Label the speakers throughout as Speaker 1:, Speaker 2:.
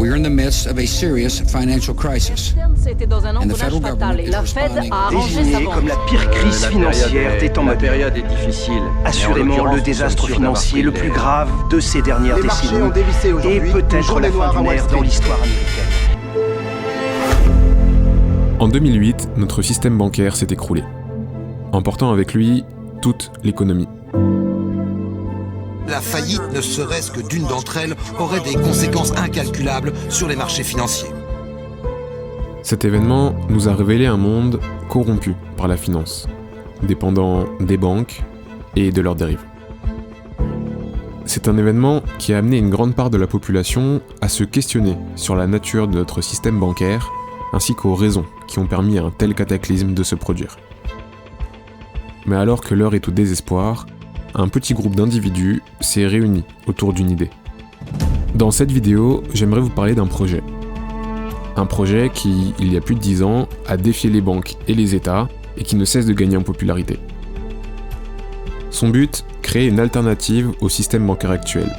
Speaker 1: We are in the midst of a serious financial crisis.
Speaker 2: C'était dans un engrenage fatal et la Fed a arrangé sa
Speaker 3: Désignée
Speaker 2: banque.
Speaker 3: comme la pire crise financière des temps modernes.
Speaker 4: La période est difficile.
Speaker 3: Assurément le désastre financier le plus grave de ces dernières
Speaker 5: Les marchés
Speaker 3: décennies
Speaker 5: ont dévissé
Speaker 3: et
Speaker 5: aujourd'hui. Une
Speaker 3: peut-être
Speaker 5: journée
Speaker 3: la fin
Speaker 5: noire à
Speaker 3: d'une
Speaker 5: Wall
Speaker 3: ère
Speaker 5: Street.
Speaker 3: dans l'histoire américaine.
Speaker 6: En 2008, notre système bancaire s'est écroulé, emportant avec lui toute l'économie.
Speaker 7: La faillite, ne serait-ce que d'une d'entre elles, aurait des conséquences incalculables sur les marchés financiers.
Speaker 6: Cet événement nous a révélé un monde corrompu par la finance, dépendant des banques et de leurs dérives. C'est un événement qui a amené une grande part de la population à se questionner sur la nature de notre système bancaire, ainsi qu'aux raisons qui ont permis à un tel cataclysme de se produire. Mais alors que l'heure est au désespoir, un petit groupe d'individus s'est réuni autour d'une idée. Dans cette vidéo, j'aimerais vous parler d'un projet. Un projet qui, il y a plus de 10 ans, a défié les banques et les États et qui ne cesse de gagner en popularité. Son but, créer une alternative au système bancaire actuel.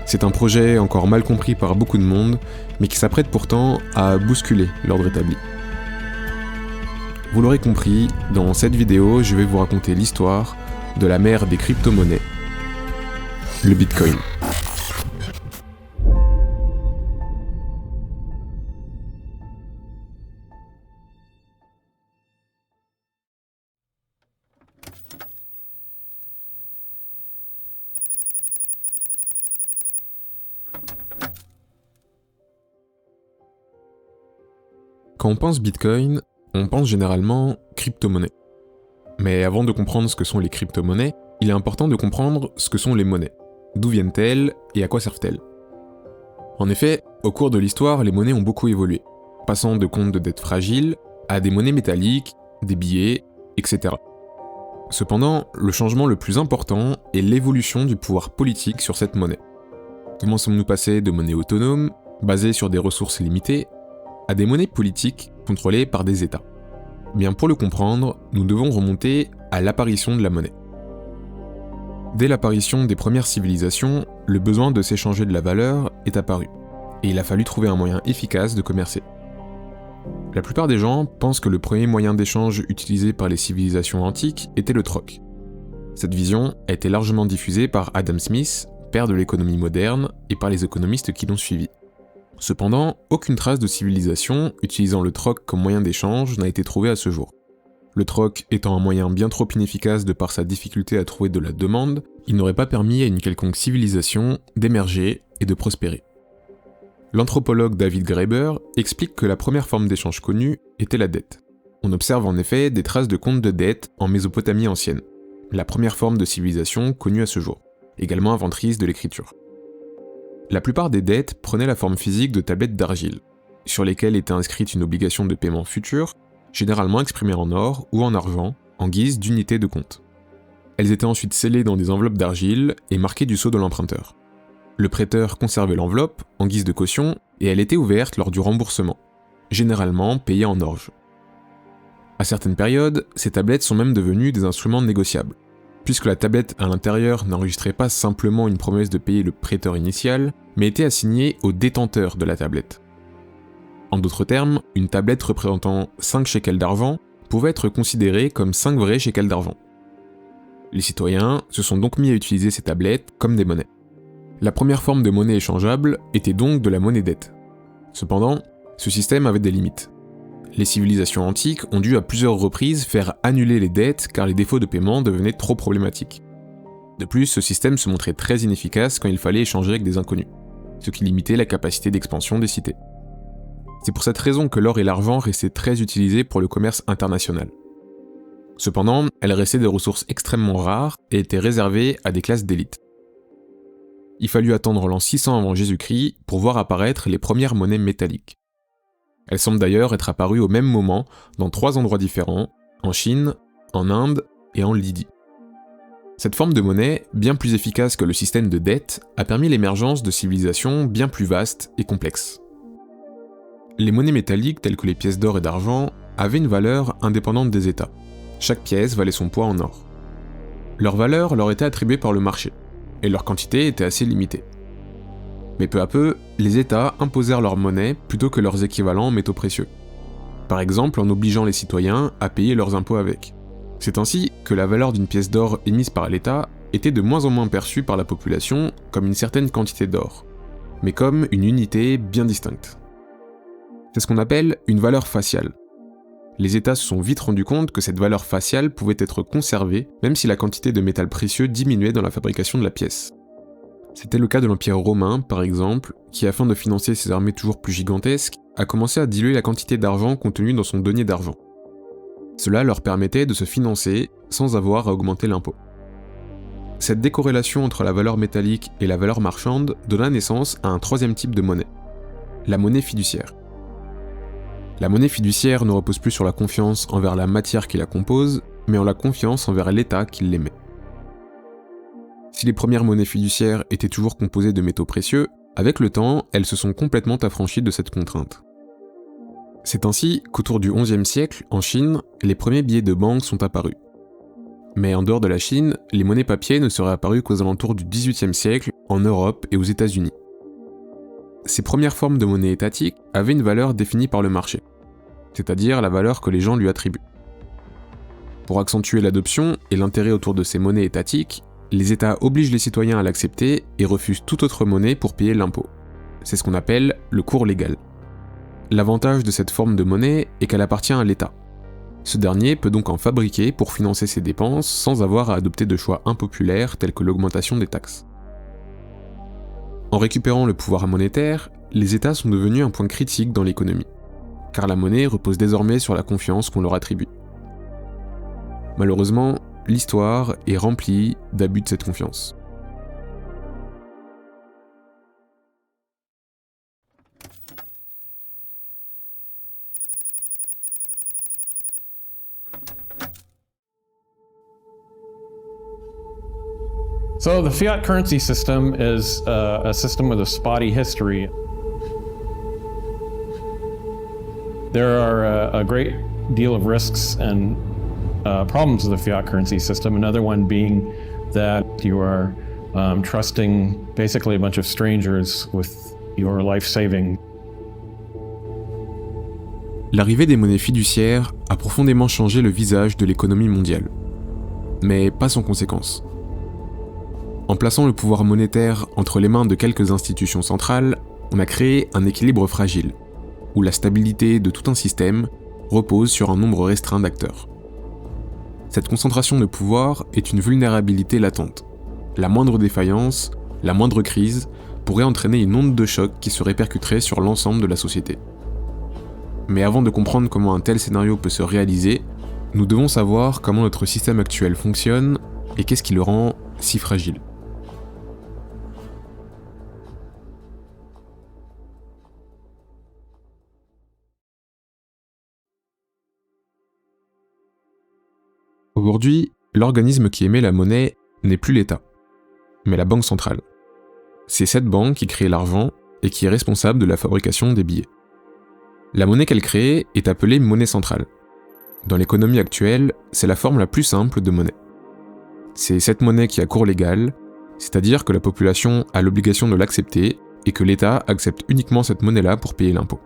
Speaker 6: C'est un projet encore mal compris par beaucoup de monde, mais qui s'apprête pourtant à bousculer l'ordre établi. Vous l'aurez compris, dans cette vidéo, je vais vous raconter l'histoire de la mère des crypto-monnaies, le Bitcoin. Quand on pense Bitcoin, on pense généralement crypto-monnaie. Mais avant de comprendre ce que sont les crypto-monnaies, il est important de comprendre ce que sont les monnaies. D'où viennent-elles et à quoi servent-elles ? En effet, au cours de l'histoire, les monnaies ont beaucoup évolué, passant de comptes de dette fragiles à des monnaies métalliques, des billets, etc. Cependant, le changement le plus important est l'évolution du pouvoir politique sur cette monnaie. Comment sommes-nous passés de monnaies autonomes, basées sur des ressources limitées, à des monnaies politiques contrôlées par des États ? Bien, pour le comprendre, nous devons remonter à l'apparition de la monnaie. Dès l'apparition des premières civilisations, le besoin de s'échanger de la valeur est apparu, et il a fallu trouver un moyen efficace de commercer. La plupart des gens pensent que le premier moyen d'échange utilisé par les civilisations antiques était le troc. Cette vision a été largement diffusée par Adam Smith, père de l'économie moderne, et par les économistes qui l'ont suivi. Cependant, aucune trace de civilisation utilisant le troc comme moyen d'échange n'a été trouvée à ce jour. Le troc étant un moyen bien trop inefficace de par sa difficulté à trouver de la demande, il n'aurait pas permis à une quelconque civilisation d'émerger et de prospérer. L'anthropologue David Graeber explique que la première forme d'échange connue était la dette. On observe en effet des traces de comptes de dette en Mésopotamie ancienne, la première forme de civilisation connue à ce jour, également inventrice de l'écriture. La plupart des dettes prenaient la forme physique de tablettes d'argile, sur lesquelles était inscrite une obligation de paiement futur, généralement exprimée en or ou en argent, en guise d'unité de compte. Elles étaient ensuite scellées dans des enveloppes d'argile et marquées du sceau de l'emprunteur. Le prêteur conservait l'enveloppe en guise de caution et elle était ouverte lors du remboursement, généralement payé en orge. À certaines périodes, ces tablettes sont même devenues des instruments négociables, puisque la tablette à l'intérieur n'enregistrait pas simplement une promesse de payer le prêteur initial, mais était assignée au détenteur de la tablette. En d'autres termes, une tablette représentant 5 shekels d'argent pouvait être considérée comme 5 vrais shekels d'argent. Les citoyens se sont donc mis à utiliser ces tablettes comme des monnaies. La première forme de monnaie échangeable était donc de la monnaie dette. Cependant, ce système avait des limites. Les civilisations antiques ont dû à plusieurs reprises faire annuler les dettes car les défauts de paiement devenaient trop problématiques. De plus, ce système se montrait très inefficace quand il fallait échanger avec des inconnus, ce qui limitait la capacité d'expansion des cités. C'est pour cette raison que l'or et l'argent restaient très utilisés pour le commerce international. Cependant, elles restaient des ressources extrêmement rares et étaient réservées à des classes d'élite. Il fallut attendre l'an 600 avant Jésus-Christ pour voir apparaître les premières monnaies métalliques. Elles semblent d'ailleurs être apparues au même moment dans 3 endroits différents, en Chine, en Inde et en Lydie. Cette forme de monnaie, bien plus efficace que le système de dette, a permis l'émergence de civilisations bien plus vastes et complexes. Les monnaies métalliques telles que les pièces d'or et d'argent avaient une valeur indépendante des États. Chaque pièce valait son poids en or. Leur valeur leur était attribuée par le marché, et leur quantité était assez limitée. Mais peu à peu, les États imposèrent leur monnaie plutôt que leurs équivalents en métaux précieux. Par exemple en obligeant les citoyens à payer leurs impôts avec. C'est ainsi que la valeur d'une pièce d'or émise par l'État était de moins en moins perçue par la population comme une certaine quantité d'or, mais comme une unité bien distincte. C'est ce qu'on appelle une valeur faciale. Les États se sont vite rendus compte que cette valeur faciale pouvait être conservée même si la quantité de métal précieux diminuait dans la fabrication de la pièce. C'était le cas de l'Empire romain, par exemple, qui afin de financer ses armées toujours plus gigantesques, a commencé à diluer la quantité d'argent contenue dans son denier d'argent. Cela leur permettait de se financer sans avoir à augmenter l'impôt. Cette décorrélation entre la valeur métallique et la valeur marchande donna naissance à un troisième type de monnaie, la monnaie fiduciaire. La monnaie fiduciaire ne repose plus sur la confiance envers la matière qui la compose, mais en la confiance envers l'État qui l'émet. Si les premières monnaies fiduciaires étaient toujours composées de métaux précieux, avec le temps, elles se sont complètement affranchies de cette contrainte. C'est ainsi qu'autour du XIe siècle, en Chine, les premiers billets de banque sont apparus. Mais en dehors de la Chine, les monnaies papier ne seraient apparues qu'aux alentours du XVIIIe siècle, en Europe et aux États-Unis. Ces premières formes de monnaie étatique avaient une valeur définie par le marché, c'est-à-dire la valeur que les gens lui attribuent. Pour accentuer l'adoption et l'intérêt autour de ces monnaies étatiques, les États obligent les citoyens à l'accepter et refusent toute autre monnaie pour payer l'impôt. C'est ce qu'on appelle le cours légal. L'avantage de cette forme de monnaie est qu'elle appartient à l'État. Ce dernier peut donc en fabriquer pour financer ses dépenses sans avoir à adopter de choix impopulaires tels que l'augmentation des taxes. En récupérant le pouvoir monétaire, les États sont devenus un point critique dans l'économie, car la monnaie repose désormais sur la confiance qu'on leur attribue. Malheureusement, l'histoire est remplie d'abus de cette confiance.
Speaker 4: So the fiat currency system is a system with a spotty history. There are a great deal of risks and problems with the fiat currency system. Another one being that you are trusting basically a bunch of strangers with your life saving.
Speaker 6: L'arrivée des monnaies fiduciaires a profondément changé le visage de l'économie mondiale. Mais pas sans conséquences. En plaçant le pouvoir monétaire entre les mains de quelques institutions centrales, on a créé un équilibre fragile, où la stabilité de tout un système repose sur un nombre restreint d'acteurs. Cette concentration de pouvoir est une vulnérabilité latente. La moindre défaillance, la moindre crise, pourrait entraîner une onde de choc qui se répercuterait sur l'ensemble de la société. Mais avant de comprendre comment un tel scénario peut se réaliser, nous devons savoir comment notre système actuel fonctionne et qu'est-ce qui le rend si fragile. Aujourd'hui, l'organisme qui émet la monnaie n'est plus l'État, mais la Banque centrale. C'est cette banque qui crée l'argent et qui est responsable de la fabrication des billets. La monnaie qu'elle crée est appelée monnaie centrale. Dans l'économie actuelle, c'est la forme la plus simple de monnaie. C'est cette monnaie qui a cours légal, c'est-à-dire que la population a l'obligation de l'accepter et que l'État accepte uniquement cette monnaie-là pour payer l'impôt.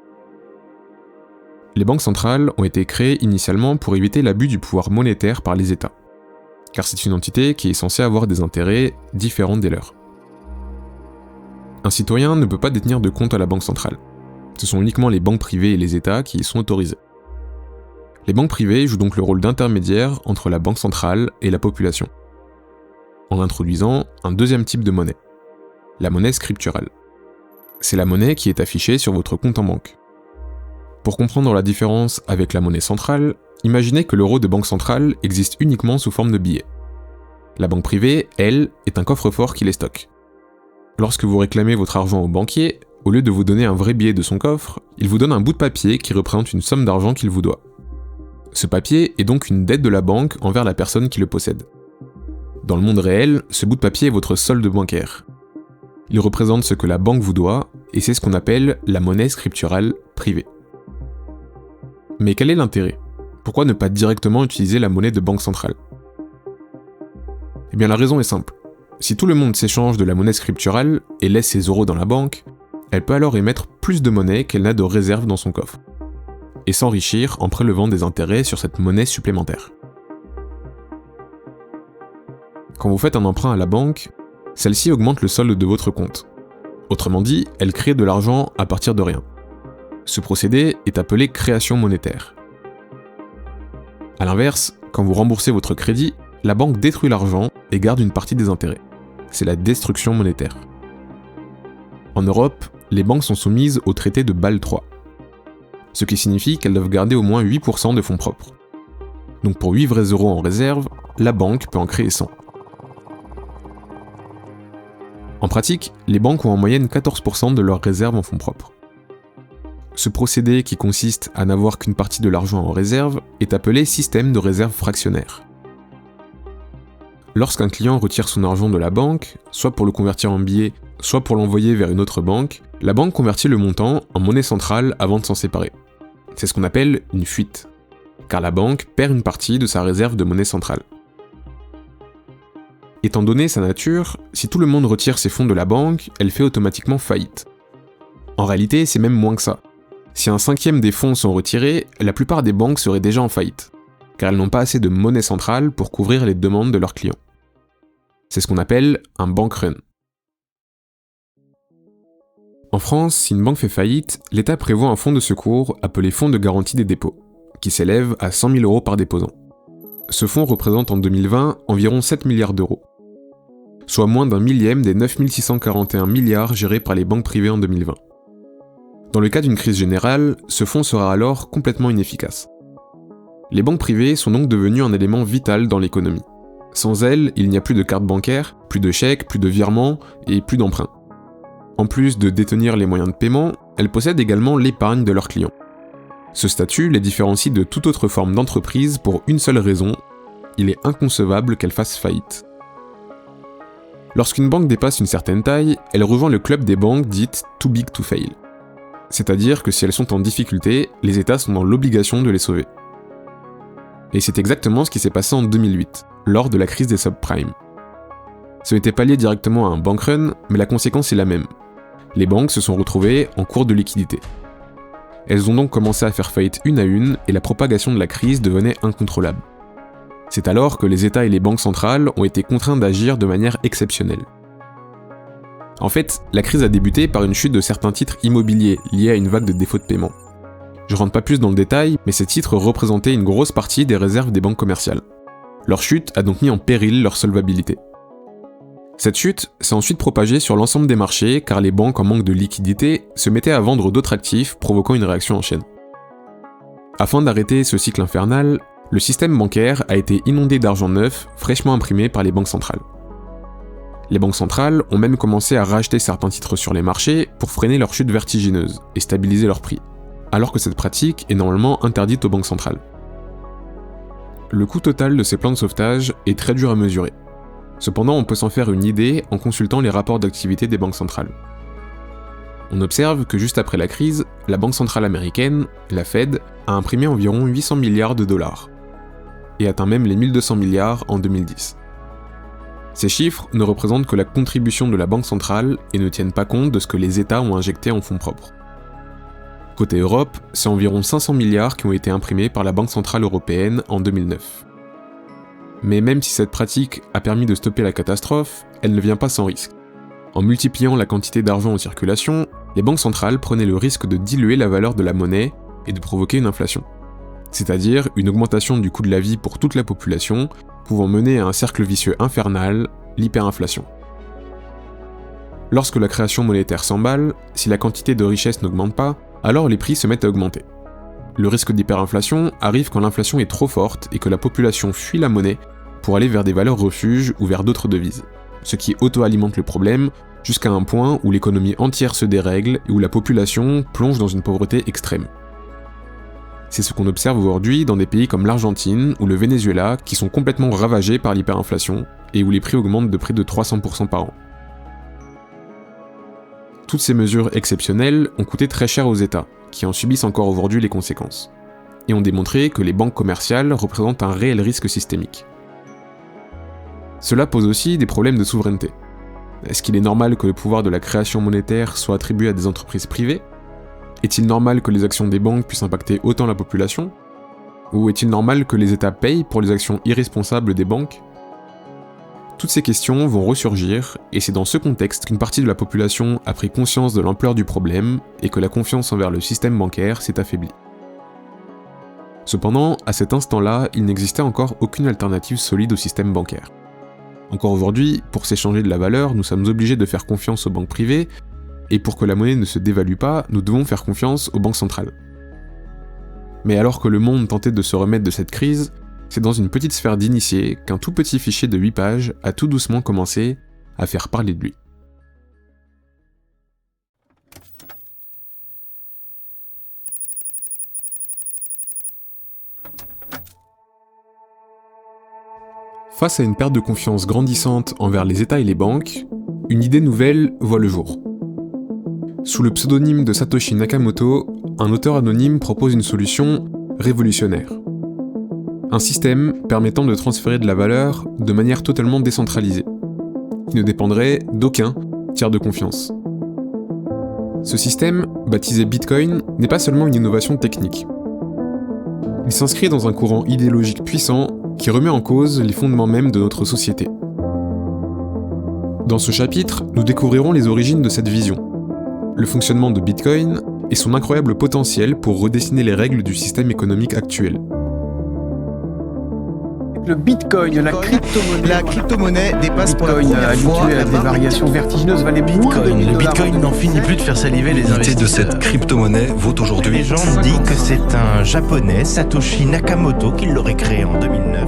Speaker 6: Les banques centrales ont été créées initialement pour éviter l'abus du pouvoir monétaire par les États, car c'est une entité qui est censée avoir des intérêts différents des leurs. Un citoyen ne peut pas détenir de compte à la banque centrale. Ce sont uniquement les banques privées et les États qui y sont autorisés. Les banques privées jouent donc le rôle d'intermédiaire entre la banque centrale et la population, en introduisant un deuxième type de monnaie, la monnaie scripturale. C'est la monnaie qui est affichée sur votre compte en banque. Pour comprendre la différence avec la monnaie centrale, imaginez que l'euro de banque centrale existe uniquement sous forme de billets. La banque privée, elle, est un coffre-fort qui les stocke. Lorsque vous réclamez votre argent au banquier, au lieu de vous donner un vrai billet de son coffre, il vous donne un bout de papier qui représente une somme d'argent qu'il vous doit. Ce papier est donc une dette de la banque envers la personne qui le possède. Dans le monde réel, ce bout de papier est votre solde bancaire. Il représente ce que la banque vous doit, et c'est ce qu'on appelle la monnaie scripturale privée. Mais quel est l'intérêt ? Pourquoi ne pas directement utiliser la monnaie de banque centrale ? Eh bien la raison est simple. Si tout le monde s'échange de la monnaie scripturale et laisse ses euros dans la banque, elle peut alors émettre plus de monnaie qu'elle n'a de réserve dans son coffre, et s'enrichir en prélevant des intérêts sur cette monnaie supplémentaire. Quand vous faites un emprunt à la banque, celle-ci augmente le solde de votre compte. Autrement dit, elle crée de l'argent à partir de rien. Ce procédé est appelé création monétaire. A l'inverse, quand vous remboursez votre crédit, la banque détruit l'argent et garde une partie des intérêts. C'est la destruction monétaire. En Europe, les banques sont soumises au traité de Bâle III, ce qui signifie qu'elles doivent garder au moins 8% de fonds propres. Donc pour 8 vrais euros en réserve, la banque peut en créer 100. En pratique, les banques ont en moyenne 14% de leurs réserves en fonds propres. Ce procédé, qui consiste à n'avoir qu'une partie de l'argent en réserve, est appelé système de réserve fractionnaire. Lorsqu'un client retire son argent de la banque, soit pour le convertir en billets, soit pour l'envoyer vers une autre banque, la banque convertit le montant en monnaie centrale avant de s'en séparer. C'est ce qu'on appelle une fuite, car la banque perd une partie de sa réserve de monnaie centrale. Étant donné sa nature, si tout le monde retire ses fonds de la banque, elle fait automatiquement faillite. En réalité, c'est même moins que ça. Si un cinquième des fonds sont retirés, la plupart des banques seraient déjà en faillite, car elles n'ont pas assez de monnaie centrale pour couvrir les demandes de leurs clients. C'est ce qu'on appelle un bank run. En France, si une banque fait faillite, l'État prévoit un fonds de secours appelé Fonds de garantie des dépôts, qui s'élève à 100 000 € par déposant. Ce fonds représente en 2020 environ 7 milliards d'euros, soit moins d'un millième des 9 641 milliards gérés par les banques privées en 2020. Dans le cas d'une crise générale, ce fonds sera alors complètement inefficace. Les banques privées sont donc devenues un élément vital dans l'économie. Sans elles, il n'y a plus de cartes bancaires, plus de chèques, plus de virements et plus d'emprunts. En plus de détenir les moyens de paiement, elles possèdent également l'épargne de leurs clients. Ce statut les différencie de toute autre forme d'entreprise pour une seule raison: il est inconcevable qu'elle fasse faillite. Lorsqu'une banque dépasse une certaine taille, elle rejoint le club des banques dites « too big to fail ». C'est-à-dire que si elles sont en difficulté, les États sont dans l'obligation de les sauver. Et c'est exactement ce qui s'est passé en 2008, lors de la crise des subprimes. Ce n'était pas lié directement à un bank run, mais la conséquence est la même. Les banques se sont retrouvées en cours de liquidité. Elles ont donc commencé à faire faillite une à une, et la propagation de la crise devenait incontrôlable. C'est alors que les États et les banques centrales ont été contraints d'agir de manière exceptionnelle. En fait, la crise a débuté par une chute de certains titres immobiliers liés à une vague de défauts de paiement. Je rentre pas plus dans le détail, mais ces titres représentaient une grosse partie des réserves des banques commerciales. Leur chute a donc mis en péril leur solvabilité. Cette chute s'est ensuite propagée sur l'ensemble des marchés car les banques en manque de liquidité se mettaient à vendre d'autres actifs, provoquant une réaction en chaîne. Afin d'arrêter ce cycle infernal, le système bancaire a été inondé d'argent neuf fraîchement imprimé par les banques centrales. Les banques centrales ont même commencé à racheter certains titres sur les marchés pour freiner leur chute vertigineuse et stabiliser leur prix, alors que cette pratique est normalement interdite aux banques centrales. Le coût total de ces plans de sauvetage est très dur à mesurer. Cependant, on peut s'en faire une idée en consultant les rapports d'activité des banques centrales. On observe que juste après la crise, la Banque centrale américaine, la Fed, a imprimé environ 800 milliards de dollars, et atteint même les 1200 milliards en 2010. Ces chiffres ne représentent que la contribution de la Banque centrale et ne tiennent pas compte de ce que les États ont injecté en fonds propres. Côté Europe, c'est environ 500 milliards qui ont été imprimés par la Banque centrale européenne en 2009. Mais même si cette pratique a permis de stopper la catastrophe, elle ne vient pas sans risque. En multipliant la quantité d'argent en circulation, les banques centrales prenaient le risque de diluer la valeur de la monnaie et de provoquer une inflation. C'est-à-dire une augmentation du coût de la vie pour toute la population, pouvant mener à un cercle vicieux infernal, l'hyperinflation. Lorsque la création monétaire s'emballe, si la quantité de richesse n'augmente pas, alors les prix se mettent à augmenter. Le risque d'hyperinflation arrive quand l'inflation est trop forte et que la population fuit la monnaie pour aller vers des valeurs refuges ou vers d'autres devises, ce qui auto-alimente le problème jusqu'à un point où l'économie entière se dérègle et où la population plonge dans une pauvreté extrême. C'est ce qu'on observe aujourd'hui dans des pays comme l'Argentine ou le Venezuela qui sont complètement ravagés par l'hyperinflation et où les prix augmentent de près de 300% par an. Toutes ces mesures exceptionnelles ont coûté très cher aux États, qui en subissent encore aujourd'hui les conséquences, et ont démontré que les banques commerciales représentent un réel risque systémique. Cela pose aussi des problèmes de souveraineté. Est-ce qu'il est normal que le pouvoir de la création monétaire soit attribué à des entreprises privées ? Est-il normal que les actions des banques puissent impacter autant la population ? Ou est-il normal que les États payent pour les actions irresponsables des banques ? Toutes ces questions vont ressurgir, et c'est dans ce contexte qu'une partie de la population a pris conscience de l'ampleur du problème et que la confiance envers le système bancaire s'est affaiblie. Cependant, à cet instant-là, il n'existait encore aucune alternative solide au système bancaire. Encore aujourd'hui, pour s'échanger de la valeur, nous sommes obligés de faire confiance aux banques privées, et pour que la monnaie ne se dévalue pas, nous devons faire confiance aux banques centrales. Mais alors que le monde tentait de se remettre de cette crise, c'est dans une petite sphère d'initiés qu'un tout petit fichier de 8 pages a tout doucement commencé à faire parler de lui. Face à une perte de confiance grandissante envers les États et les banques, une idée nouvelle voit le jour. Sous le pseudonyme de Satoshi Nakamoto, un auteur anonyme propose une solution révolutionnaire. Un système permettant de transférer de la valeur de manière totalement décentralisée, qui ne dépendrait d'aucun tiers de confiance. Ce système, baptisé Bitcoin, n'est pas seulement une innovation technique. Il s'inscrit dans un courant idéologique puissant qui remet en cause les fondements mêmes de notre société. Dans ce chapitre, nous découvrirons les origines de cette vision, le fonctionnement de Bitcoin et son incroyable potentiel pour redessiner les règles du système économique actuel.
Speaker 5: Le Bitcoin,
Speaker 8: la crypto-monnaie dépasse pour la première fois
Speaker 5: habitué à des variations vertigineuses, valait
Speaker 8: Bitcoin.
Speaker 5: Le Bitcoin n'en finit plus de faire saliver les investisseurs.
Speaker 9: L'unité de cette crypto-monnaie vaut
Speaker 8: Les
Speaker 9: aujourd'hui
Speaker 8: légendes dit que c'est un japonais, Satoshi Nakamoto, qui l'aurait créé en 2009.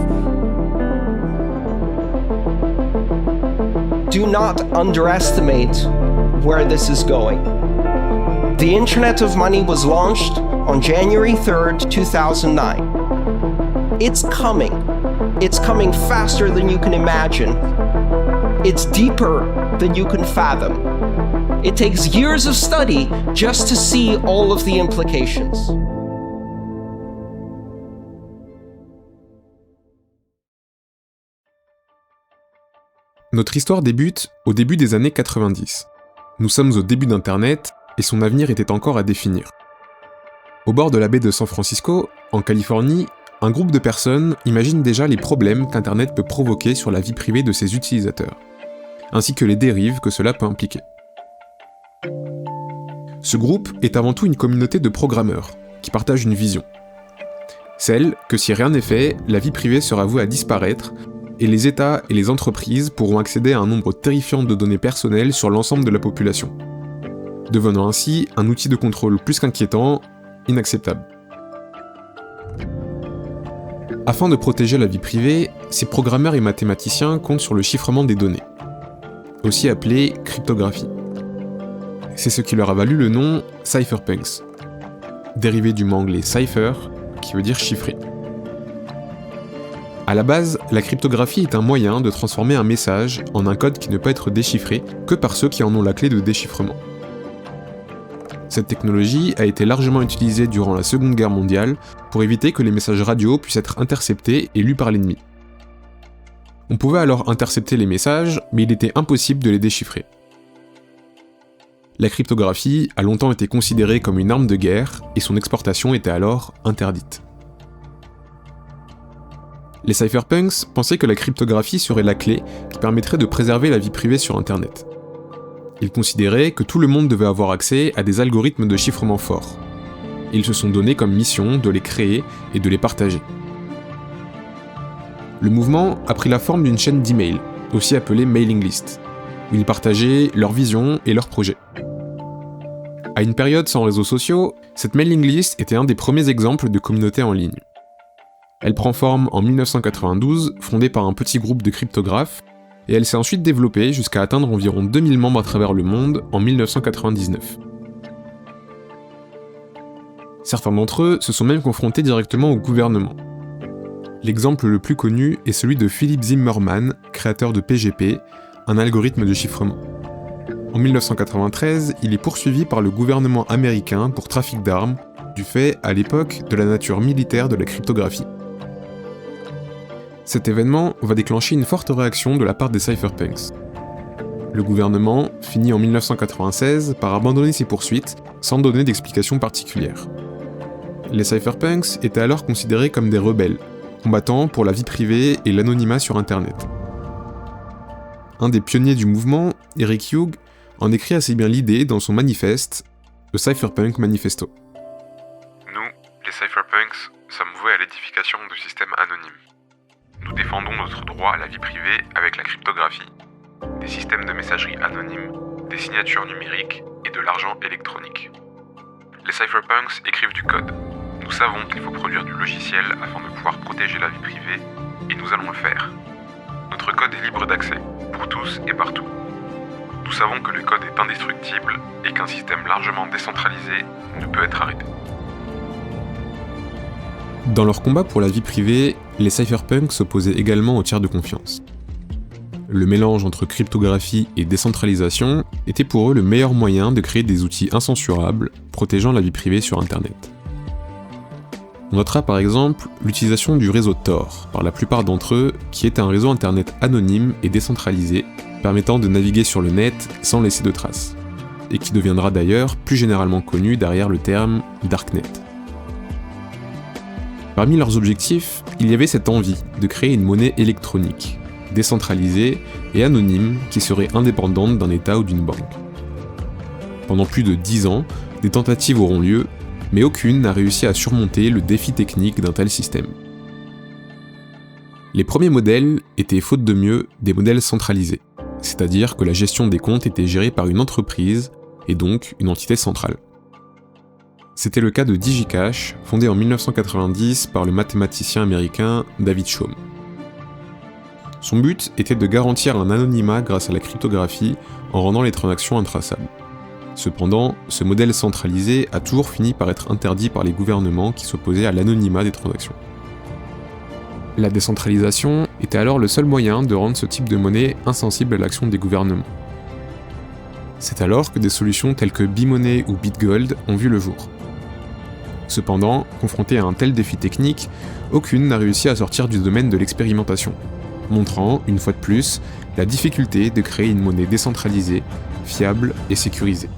Speaker 10: Do not underestimate where this is going. The Internet of Money was launched on January 3rd, 2009. It's coming. It's coming faster than you can imagine. It's deeper than you can fathom. It takes years of study just to see all of the implications.
Speaker 6: Notre histoire débute au début des années 90. Nous sommes au début d'Internet et son avenir était encore à définir. Au bord de la baie de San Francisco, en Californie, un groupe de personnes imagine déjà les problèmes qu'Internet peut provoquer sur la vie privée de ses utilisateurs, ainsi que les dérives que cela peut impliquer. Ce groupe est avant tout une communauté de programmeurs, qui partagent une vision. Celle que si rien n'est fait, la vie privée sera vouée à disparaître, et les États et les entreprises pourront accéder à un nombre terrifiant de données personnelles sur l'ensemble de la population, devenant ainsi un outil de contrôle plus qu'inquiétant, inacceptable. Afin de protéger la vie privée, ces programmeurs et mathématiciens comptent sur le chiffrement des données, aussi appelé cryptographie. C'est ce qui leur a valu le nom cypherpunks, dérivé du mot anglais cipher, qui veut dire chiffrer. À la base, la cryptographie est un moyen de transformer un message en un code qui ne peut être déchiffré que par ceux qui en ont la clé de déchiffrement. Cette technologie a été largement utilisée durant la Seconde Guerre mondiale pour éviter que les messages radio puissent être interceptés et lus par l'ennemi. On pouvait alors intercepter les messages, mais il était impossible de les déchiffrer. La cryptographie a longtemps été considérée comme une arme de guerre et son exportation était alors interdite. Les cypherpunks pensaient que la cryptographie serait la clé qui permettrait de préserver la vie privée sur Internet. Ils considéraient que tout le monde devait avoir accès à des algorithmes de chiffrement forts. Ils se sont donné comme mission de les créer et de les partager. Le mouvement a pris la forme d'une chaîne d'emails, aussi appelée mailing list, où ils partageaient leurs visions et leurs projets. À une période sans réseaux sociaux, cette mailing list était un des premiers exemples de communauté en ligne. Elle prend forme en 1992, fondée par un petit groupe de cryptographes, et elle s'est ensuite développée jusqu'à atteindre environ 2000 membres à travers le monde en 1999. Certains d'entre eux se sont même confrontés directement au gouvernement. L'exemple le plus connu est celui de Philip Zimmermann, créateur de PGP, un algorithme de chiffrement. En 1993, il est poursuivi par le gouvernement américain pour trafic d'armes, du fait, à l'époque, de la nature militaire de la cryptographie. Cet événement va déclencher une forte réaction de la part des cypherpunks. Le gouvernement finit en 1996 par abandonner ses poursuites sans donner d'explication particulière. Les cypherpunks étaient alors considérés comme des rebelles, combattant pour la vie privée et l'anonymat sur Internet. Un des pionniers du mouvement, Eric Hughes, en décrit assez bien l'idée dans son manifeste, le Cypherpunk Manifesto.
Speaker 9: Nous, les cypherpunks, sommes voués à l'édification du système anonyme. Nous défendons notre droit à la vie privée avec la cryptographie, des systèmes de messagerie anonymes, des signatures numériques et de l'argent électronique. Les cypherpunks écrivent du code. Nous savons qu'il faut produire du logiciel afin de pouvoir protéger la vie privée, et nous allons le faire. Notre code est libre d'accès, pour tous et partout. Nous savons que le code est indestructible et qu'un système largement décentralisé ne peut être arrêté.
Speaker 6: Dans leur combat pour la vie privée, les cypherpunks s'opposaient également au tiers de confiance. Le mélange entre cryptographie et décentralisation était pour eux le meilleur moyen de créer des outils incensurables protégeant la vie privée sur Internet. On notera par exemple l'utilisation du réseau Tor par la plupart d'entre eux, qui est un réseau Internet anonyme et décentralisé permettant de naviguer sur le net sans laisser de traces, et qui deviendra d'ailleurs plus généralement connu derrière le terme Darknet. Parmi leurs objectifs, il y avait cette envie de créer une monnaie électronique, décentralisée et anonyme qui serait indépendante d'un État ou d'une banque. Pendant plus de 10 ans, des tentatives auront lieu, mais aucune n'a réussi à surmonter le défi technique d'un tel système. Les premiers modèles étaient, faute de mieux, des modèles centralisés, c'est-à-dire que la gestion des comptes était gérée par une entreprise, et donc une entité centrale. C'était le cas de DigiCash, fondé en 1990 par le mathématicien américain David Chaum. Son but était de garantir un anonymat grâce à la cryptographie en rendant les transactions intraçables. Cependant, ce modèle centralisé a toujours fini par être interdit par les gouvernements qui s'opposaient à l'anonymat des transactions. La décentralisation était alors le seul moyen de rendre ce type de monnaie insensible à l'action des gouvernements. C'est alors que des solutions telles que Bimoney ou BitGold ont vu le jour. Cependant, confrontée à un tel défi technique, aucune n'a réussi à sortir du domaine de l'expérimentation, montrant, une fois de plus, la difficulté de créer une monnaie décentralisée, fiable et sécurisée.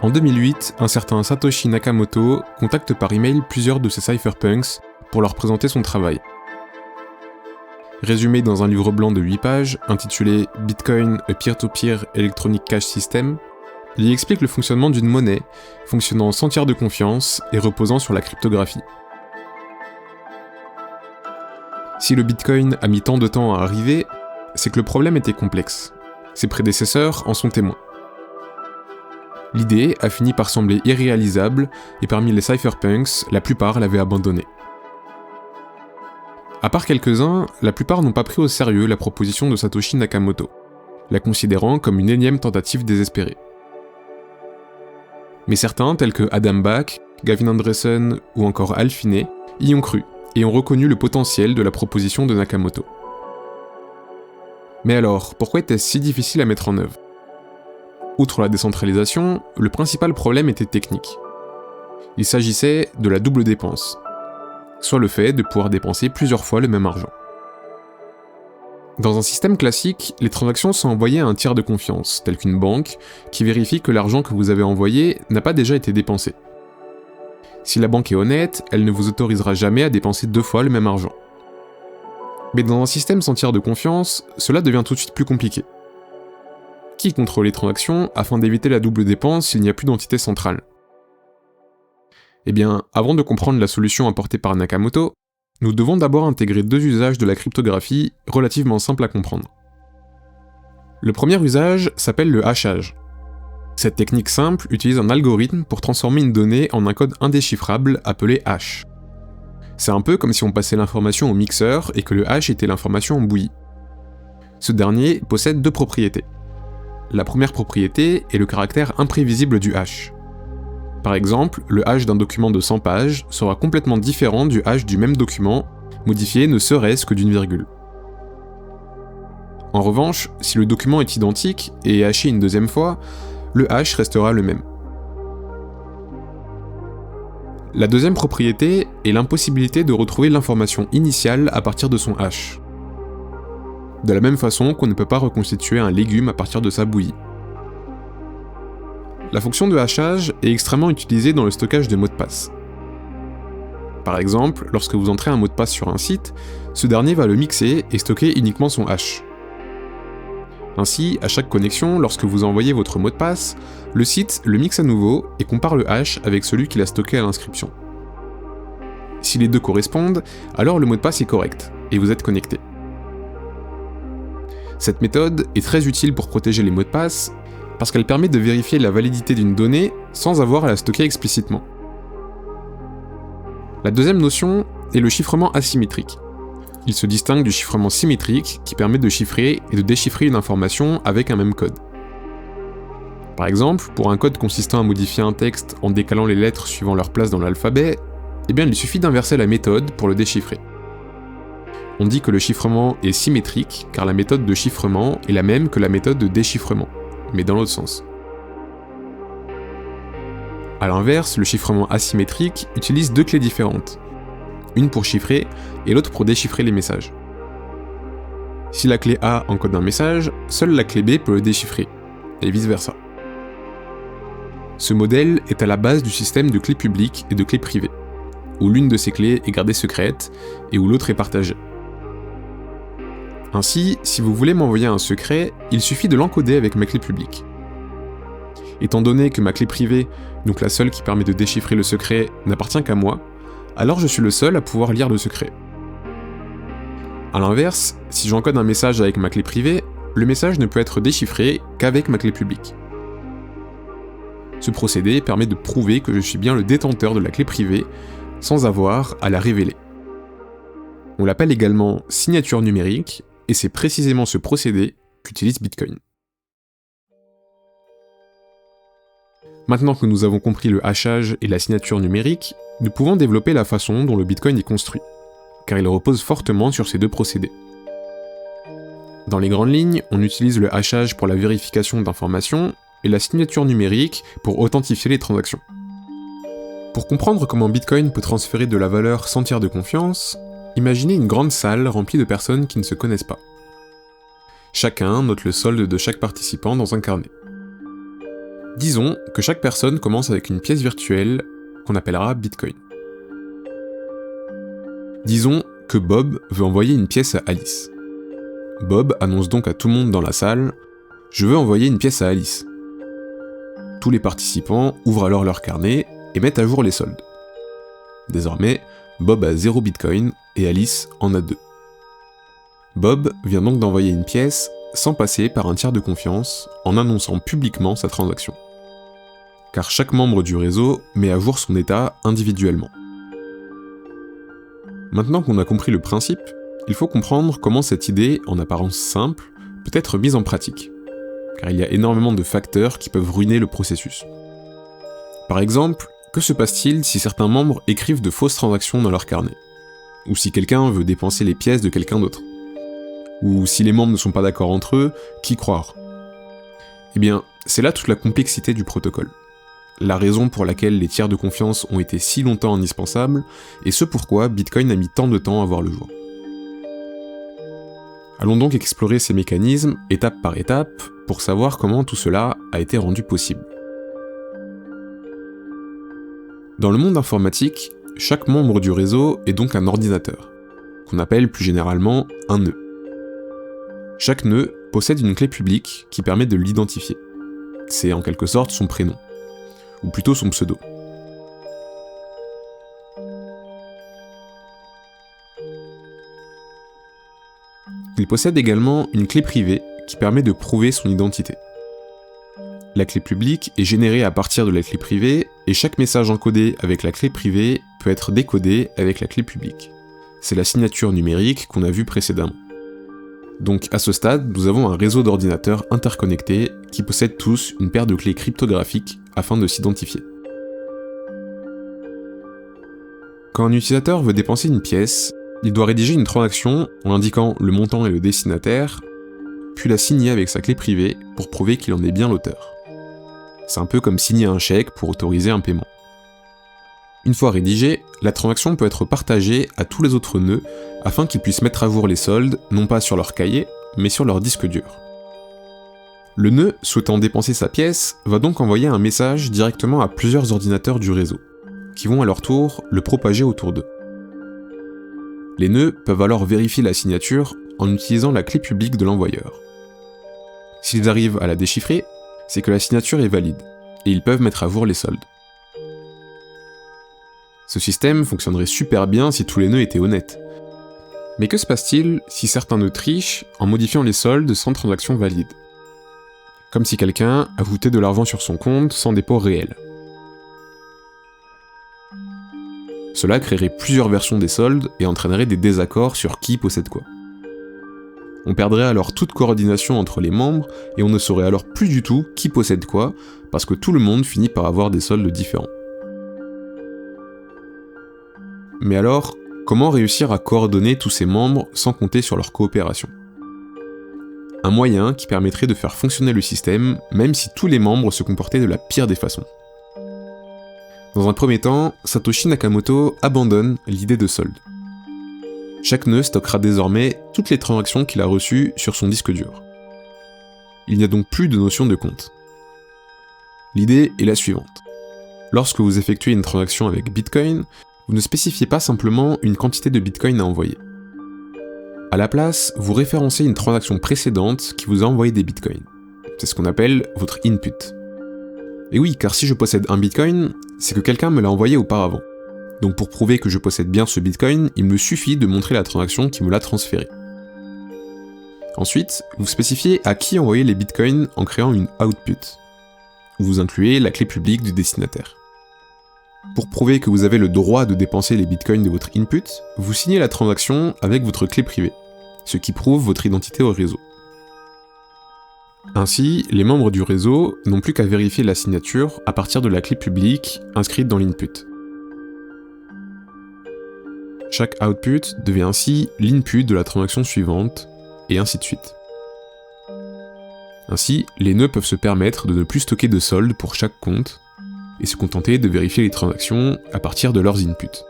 Speaker 6: En 2008, un certain Satoshi Nakamoto contacte par email plusieurs de ces cypherpunks pour leur présenter son travail. Résumé dans un livre blanc de 8 pages, intitulé « Bitcoin, a Peer-to-Peer Electronic Cash System », il y explique le fonctionnement d'une monnaie, fonctionnant sans tiers de confiance et reposant sur la cryptographie. Si le Bitcoin a mis tant de temps à arriver, c'est que le problème était complexe. Ses prédécesseurs en sont témoins. L'idée a fini par sembler irréalisable, et parmi les cypherpunks, la plupart l'avaient abandonnée. À part quelques-uns, la plupart n'ont pas pris au sérieux la proposition de Satoshi Nakamoto, la considérant comme une énième tentative désespérée. Mais certains, tels que Adam Back, Gavin Andresen ou encore Hal Finney, y ont cru, et ont reconnu le potentiel de la proposition de Nakamoto. Mais alors, pourquoi était-ce si difficile à mettre en œuvre ? Outre la décentralisation, le principal problème était technique. Il s'agissait de la double dépense, soit le fait de pouvoir dépenser plusieurs fois le même argent. Dans un système classique, les transactions sont envoyées à un tiers de confiance, tel qu'une banque, qui vérifie que l'argent que vous avez envoyé n'a pas déjà été dépensé. Si la banque est honnête, elle ne vous autorisera jamais à dépenser 2 fois le même argent. Mais dans un système sans tiers de confiance, cela devient tout de suite plus compliqué. Qui contrôle les transactions afin d'éviter la double dépense s'il n'y a plus d'entité centrale ? Eh bien, avant de comprendre la solution apportée par Nakamoto, nous devons d'abord intégrer 2 usages de la cryptographie relativement simples à comprendre. Le premier usage s'appelle le hachage. Cette technique simple utilise un algorithme pour transformer une donnée en un code indéchiffrable appelé hash. C'est un peu comme si on passait l'information au mixeur et que le hash était l'information en bouillie. Ce dernier possède 2 propriétés. La première propriété est le caractère imprévisible du hash. Par exemple, le hash d'un document de 100 pages sera complètement différent du hash du même document modifié ne serait-ce que d'une virgule. En revanche, si le document est identique et haché une deuxième fois, le hash restera le même. La deuxième propriété est l'impossibilité de retrouver l'information initiale à partir de son hash. De la même façon qu'on ne peut pas reconstituer un légume à partir de sa bouillie. La fonction de hachage est extrêmement utilisée dans le stockage de mots de passe. Par exemple, lorsque vous entrez un mot de passe sur un site, ce dernier va le mixer et stocker uniquement son hash. Ainsi, à chaque connexion, lorsque vous envoyez votre mot de passe, le site le mixe à nouveau et compare le hash avec celui qu'il a stocké à l'inscription. Si les deux correspondent, alors le mot de passe est correct, et vous êtes connecté. Cette méthode est très utile pour protéger les mots de passe, parce qu'elle permet de vérifier la validité d'une donnée sans avoir à la stocker explicitement. La deuxième notion est le chiffrement asymétrique. Il se distingue du chiffrement symétrique qui permet de chiffrer et de déchiffrer une information avec un même code. Par exemple, pour un code consistant à modifier un texte en décalant les lettres suivant leur place dans l'alphabet, il suffit d'inverser la méthode pour le déchiffrer. On dit que le chiffrement est symétrique car la méthode de chiffrement est la même que la méthode de déchiffrement, mais dans l'autre sens. A l'inverse, le chiffrement asymétrique utilise deux clés différentes. Une pour chiffrer et l'autre pour déchiffrer les messages. Si la clé A encode un message, seule la clé B peut le déchiffrer, et vice-versa. Ce modèle est à la base du système de clés publiques et de clés privées, où l'une de ces clés est gardée secrète et où l'autre est partagée. Ainsi, si vous voulez m'envoyer un secret, il suffit de l'encoder avec ma clé publique. Étant donné que ma clé privée, donc la seule qui permet de déchiffrer le secret, n'appartient qu'à moi, alors je suis le seul à pouvoir lire le secret. A l'inverse, si j'encode un message avec ma clé privée, le message ne peut être déchiffré qu'avec ma clé publique. Ce procédé permet de prouver que je suis bien le détenteur de la clé privée, sans avoir à la révéler. On l'appelle également signature numérique, et c'est précisément ce procédé qu'utilise Bitcoin. Maintenant que nous avons compris le hachage et la signature numérique, nous pouvons développer la façon dont le Bitcoin est construit, car il repose fortement sur ces deux procédés. Dans les grandes lignes, on utilise le hachage pour la vérification d'informations et la signature numérique pour authentifier les transactions. Pour comprendre comment Bitcoin peut transférer de la valeur sans tiers de confiance, imaginez une grande salle remplie de personnes qui ne se connaissent pas. Chacun note le solde de chaque participant dans un carnet. Disons que chaque personne commence avec une pièce virtuelle qu'on appellera Bitcoin. Disons que Bob veut envoyer une pièce à Alice. Bob annonce donc à tout le monde dans la salle « Je veux envoyer une pièce à Alice ». Tous les participants ouvrent alors leur carnet et mettent à jour les soldes. Désormais, Bob a 0 Bitcoin et Alice en a 2. Bob vient donc d'envoyer une pièce sans passer par un tiers de confiance en annonçant publiquement sa transaction. Car chaque membre du réseau met à jour son état individuellement. Maintenant qu'on a compris le principe, il faut comprendre comment cette idée, en apparence simple, peut être mise en pratique. Car il y a énormément de facteurs qui peuvent ruiner le processus. Par exemple, que se passe-t-il si certains membres écrivent de fausses transactions dans leur carnet? Ou si quelqu'un veut dépenser les pièces de quelqu'un d'autre? Ou si les membres ne sont pas d'accord entre eux, qui croire? Eh bien, c'est là toute la complexité du protocole. La raison pour laquelle les tiers de confiance ont été si longtemps indispensables, et ce pourquoi Bitcoin a mis tant de temps à voir le jour. Allons donc explorer ces mécanismes, étape par étape, pour savoir comment tout cela a été rendu possible. Dans le monde informatique, chaque membre du réseau est donc un ordinateur, qu'on appelle plus généralement un nœud. Chaque nœud possède une clé publique qui permet de l'identifier. C'est en quelque sorte son prénom, ou plutôt son pseudo. Il possède également une clé privée qui permet de prouver son identité. La clé publique est générée à partir de la clé privée, et chaque message encodé avec la clé privée peut être décodé avec la clé publique. C'est la signature numérique qu'on a vue précédemment. Donc à ce stade, nous avons un réseau d'ordinateurs interconnectés qui possèdent tous une paire de clés cryptographiques afin de s'identifier. Quand un utilisateur veut dépenser une pièce, il doit rédiger une transaction en indiquant le montant et le destinataire, puis la signer avec sa clé privée pour prouver qu'il en est bien l'auteur. C'est un peu comme signer un chèque pour autoriser un paiement. Une fois rédigée, la transaction peut être partagée à tous les autres nœuds afin qu'ils puissent mettre à jour les soldes, non pas sur leur cahier, mais sur leur disque dur. Le nœud souhaitant dépenser sa pièce va donc envoyer un message directement à plusieurs ordinateurs du réseau, qui vont à leur tour le propager autour d'eux. Les nœuds peuvent alors vérifier la signature en utilisant la clé publique de l'envoyeur. S'ils arrivent à la déchiffrer, c'est que la signature est valide, et ils peuvent mettre à jour les soldes. Ce système fonctionnerait super bien si tous les nœuds étaient honnêtes. Mais que se passe-t-il si certains nœuds trichent en modifiant les soldes sans transaction valide ? Comme si quelqu'un ajoutait de l'argent sur son compte sans dépôt réel. Cela créerait plusieurs versions des soldes et entraînerait des désaccords sur qui possède quoi. On perdrait alors toute coordination entre les membres et on ne saurait alors plus du tout qui possède quoi, parce que tout le monde finit par avoir des soldes différents. Mais alors, comment réussir à coordonner tous ces membres sans compter sur leur coopération ? Un moyen qui permettrait de faire fonctionner le système, même si tous les membres se comportaient de la pire des façons. Dans un premier temps, Satoshi Nakamoto abandonne l'idée de solde. Chaque nœud stockera désormais toutes les transactions qu'il a reçues sur son disque dur. Il n'y a donc plus de notion de compte. L'idée est la suivante. Lorsque vous effectuez une transaction avec Bitcoin, vous ne spécifiez pas simplement une quantité de Bitcoin à envoyer. À la place, vous référencez une transaction précédente qui vous a envoyé des bitcoins. C'est ce qu'on appelle votre input. Et oui, car si je possède un bitcoin, c'est que quelqu'un me l'a envoyé auparavant. Donc pour prouver que je possède bien ce bitcoin, il me suffit de montrer la transaction qui me l'a transféré. Ensuite, vous spécifiez à qui envoyer les bitcoins en créant une output. Vous incluez la clé publique du destinataire. Pour prouver que vous avez le droit de dépenser les bitcoins de votre input, vous signez la transaction avec votre clé privée, ce qui prouve votre identité au réseau. Ainsi, les membres du réseau n'ont plus qu'à vérifier la signature à partir de la clé publique inscrite dans l'input. Chaque output devient ainsi l'input de la transaction suivante, et ainsi de suite. Ainsi, les nœuds peuvent se permettre de ne plus stocker de solde pour chaque compte, et se contenter de vérifier les transactions à partir de leurs inputs.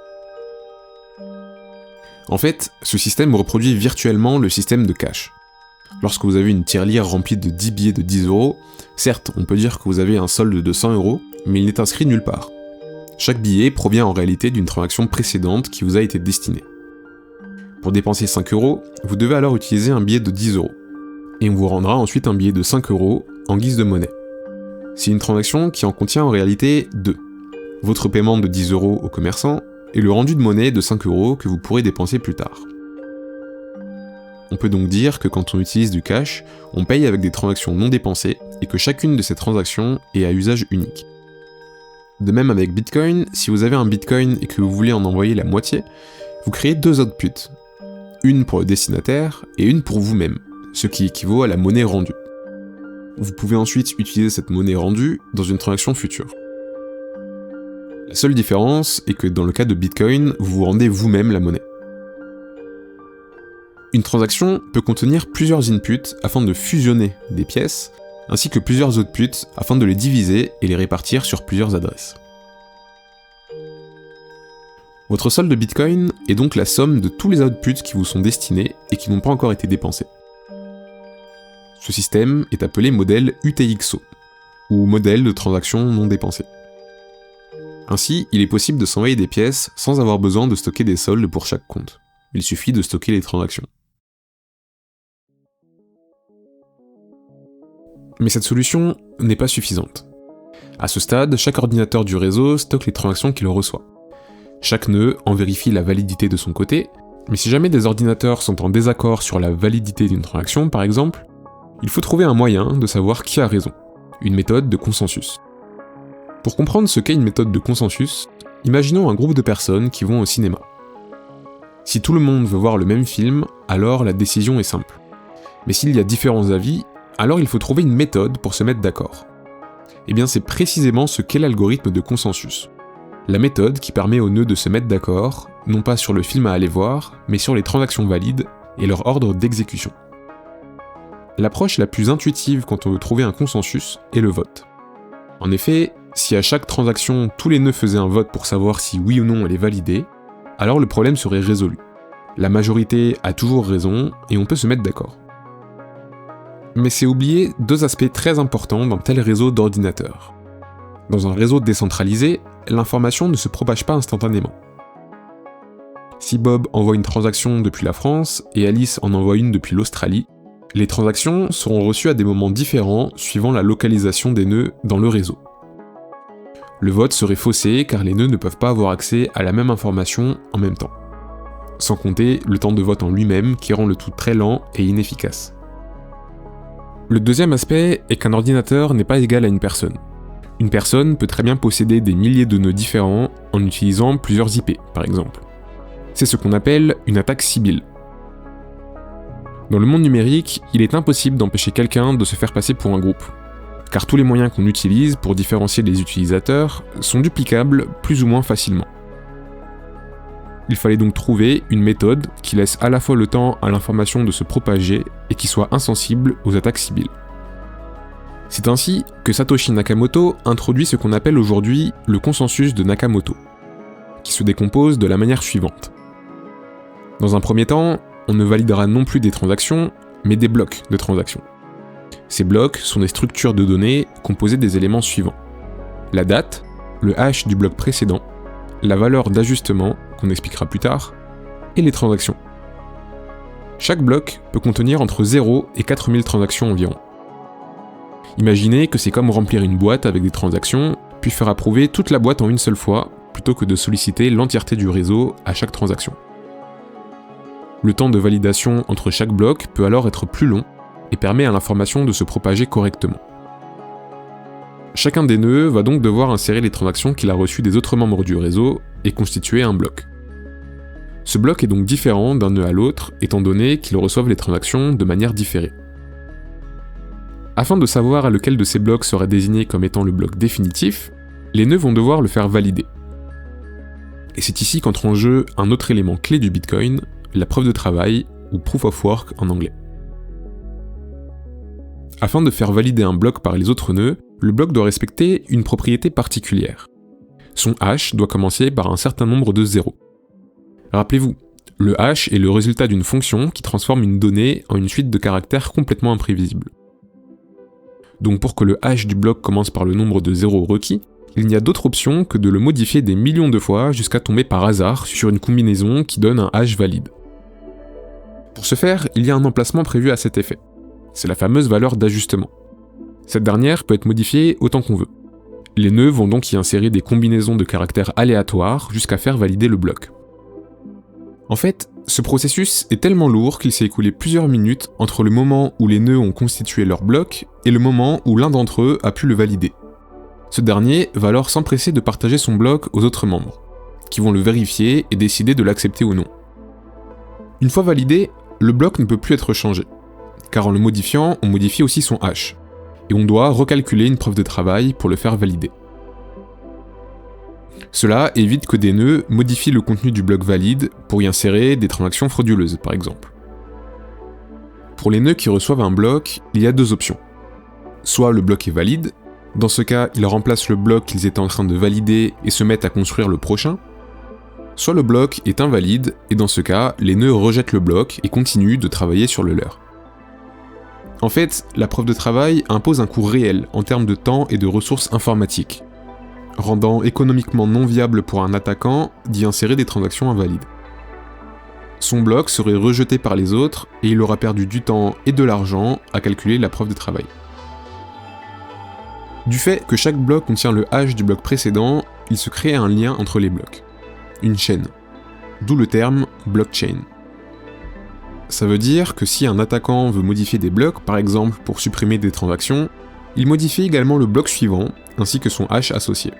Speaker 6: En fait, ce système reproduit virtuellement le système de cash. Lorsque vous avez une tirelire remplie de 10 billets de 10 €, certes, on peut dire que vous avez un solde de 100 €, mais il n'est inscrit nulle part. Chaque billet provient en réalité d'une transaction précédente qui vous a été destinée. Pour dépenser 5 €, vous devez alors utiliser un billet de 10 €, et on vous rendra ensuite un billet de 5 € en guise de monnaie. C'est une transaction qui en contient en réalité 2. Votre paiement de 10 € au commerçant et le rendu de monnaie de 5 € que vous pourrez dépenser plus tard. On peut donc dire que quand on utilise du cash, on paye avec des transactions non dépensées et que chacune de ces transactions est à usage unique. De même avec Bitcoin, si vous avez un Bitcoin et que vous voulez en envoyer la moitié, vous créez 2 outputs. Une pour le destinataire et une pour vous-même, ce qui équivaut à la monnaie rendue. Vous pouvez ensuite utiliser cette monnaie rendue dans une transaction future. La seule différence est que dans le cas de Bitcoin, vous vous rendez vous-même la monnaie. Une transaction peut contenir plusieurs inputs afin de fusionner des pièces, ainsi que plusieurs outputs afin de les diviser et les répartir sur plusieurs adresses. Votre solde de Bitcoin est donc la somme de tous les outputs qui vous sont destinés et qui n'ont pas encore été dépensés. Ce système est appelé modèle UTXO, ou modèle de transaction non dépensée. Ainsi, il est possible de s'envoyer des pièces sans avoir besoin de stocker des soldes pour chaque compte. Il suffit de stocker les transactions. Mais cette solution n'est pas suffisante. À ce stade, chaque ordinateur du réseau stocke les transactions qu'il reçoit. Chaque nœud en vérifie la validité de son côté, mais si jamais des ordinateurs sont en désaccord sur la validité d'une transaction, par exemple, il faut trouver un moyen de savoir qui a raison, une méthode de consensus. Pour comprendre ce qu'est une méthode de consensus, imaginons un groupe de personnes qui vont au cinéma. Si tout le monde veut voir le même film, alors la décision est simple. Mais s'il y a différents avis, alors il faut trouver une méthode pour se mettre d'accord. Et bien c'est précisément ce qu'est l'algorithme de consensus. La méthode qui permet aux nœuds de se mettre d'accord non pas sur le film à aller voir, mais sur les transactions valides et leur ordre d'exécution. L'approche la plus intuitive quand on veut trouver un consensus est le vote. En effet, si à chaque transaction tous les nœuds faisaient un vote pour savoir si oui ou non elle est validée, alors le problème serait résolu. La majorité a toujours raison et on peut se mettre d'accord. Mais c'est oublier deux aspects très importants dans tel réseau d'ordinateurs. Dans un réseau décentralisé, l'information ne se propage pas instantanément. Si Bob envoie une transaction depuis la France et Alice en envoie une depuis l'Australie, les transactions seront reçues à des moments différents suivant la localisation des nœuds dans le réseau. Le vote serait faussé car les nœuds ne peuvent pas avoir accès à la même information en même temps. Sans compter le temps de vote en lui-même qui rend le tout très lent et inefficace. Le deuxième aspect est qu'un ordinateur n'est pas égal à une personne. Une personne peut très bien posséder des milliers de nœuds différents en utilisant plusieurs IP, par exemple. C'est ce qu'on appelle une attaque sibylle. Dans le monde numérique, il est impossible d'empêcher quelqu'un de se faire passer pour un groupe, car tous les moyens qu'on utilise pour différencier les utilisateurs sont duplicables plus ou moins facilement. Il fallait donc trouver une méthode qui laisse à la fois le temps à l'information de se propager et qui soit insensible aux attaques sibylles. C'est ainsi que Satoshi Nakamoto introduit ce qu'on appelle aujourd'hui le consensus de Nakamoto, qui se décompose de la manière suivante. Dans un premier temps, on ne validera non plus des transactions, mais des blocs de transactions. Ces blocs sont des structures de données composées des éléments suivants. La date, le hash du bloc précédent, la valeur d'ajustement, qu'on expliquera plus tard, et les transactions. Chaque bloc peut contenir entre 0 et 4000 transactions environ. Imaginez que c'est comme remplir une boîte avec des transactions, puis faire approuver toute la boîte en une seule fois, plutôt que de solliciter l'entièreté du réseau à chaque transaction. Le temps de validation entre chaque bloc peut alors être plus long et permet à l'information de se propager correctement. Chacun des nœuds va donc devoir insérer les transactions qu'il a reçues des autres membres du réseau et constituer un bloc. Ce bloc est donc différent d'un nœud à l'autre, étant donné qu'ils reçoivent les transactions de manière différée. Afin de savoir à lequel de ces blocs serait désigné comme étant le bloc définitif, les nœuds vont devoir le faire valider. Et c'est ici qu'entre en jeu un autre élément clé du Bitcoin, la preuve de travail, ou proof of work en anglais. Afin de faire valider un bloc par les autres nœuds, le bloc doit respecter une propriété particulière. Son hash doit commencer par un certain nombre de zéros. Rappelez-vous, le hash est le résultat d'une fonction qui transforme une donnée en une suite de caractères complètement imprévisibles. Donc pour que le hash du bloc commence par le nombre de zéros requis, il n'y a d'autre option que de le modifier des millions de fois jusqu'à tomber par hasard sur une combinaison qui donne un hash valide. Pour ce faire, il y a un emplacement prévu à cet effet. C'est la fameuse valeur d'ajustement. Cette dernière peut être modifiée autant qu'on veut. Les nœuds vont donc y insérer des combinaisons de caractères aléatoires jusqu'à faire valider le bloc. En fait, ce processus est tellement lourd qu'il s'est écoulé plusieurs minutes entre le moment où les nœuds ont constitué leur bloc et le moment où l'un d'entre eux a pu le valider. Ce dernier va alors s'empresser de partager son bloc aux autres membres, qui vont le vérifier et décider de l'accepter ou non. Une fois validé, le bloc ne peut plus être changé, car en le modifiant, on modifie aussi son hash, et on doit recalculer une preuve de travail pour le faire valider. Cela évite que des nœuds modifient le contenu du bloc valide pour y insérer des transactions frauduleuses, par exemple. Pour les nœuds qui reçoivent un bloc, il y a deux options. Soit le bloc est valide, dans ce cas, ils remplacent le bloc qu'ils étaient en train de valider et se mettent à construire le prochain. Soit le bloc est invalide, et dans ce cas, les nœuds rejettent le bloc et continuent de travailler sur le leur. En fait, la preuve de travail impose un coût réel en termes de temps et de ressources informatiques, rendant économiquement non viable pour un attaquant d'y insérer des transactions invalides. Son bloc serait rejeté par les autres et il aura perdu du temps et de l'argent à calculer la preuve de travail. Du fait que chaque bloc contient le hash du bloc précédent, il se crée un lien entre les blocs. Une chaîne. D'où le terme blockchain. Ça veut dire que si un attaquant veut modifier des blocs, par exemple pour supprimer des transactions, il modifie également le bloc suivant, ainsi que son hash associé,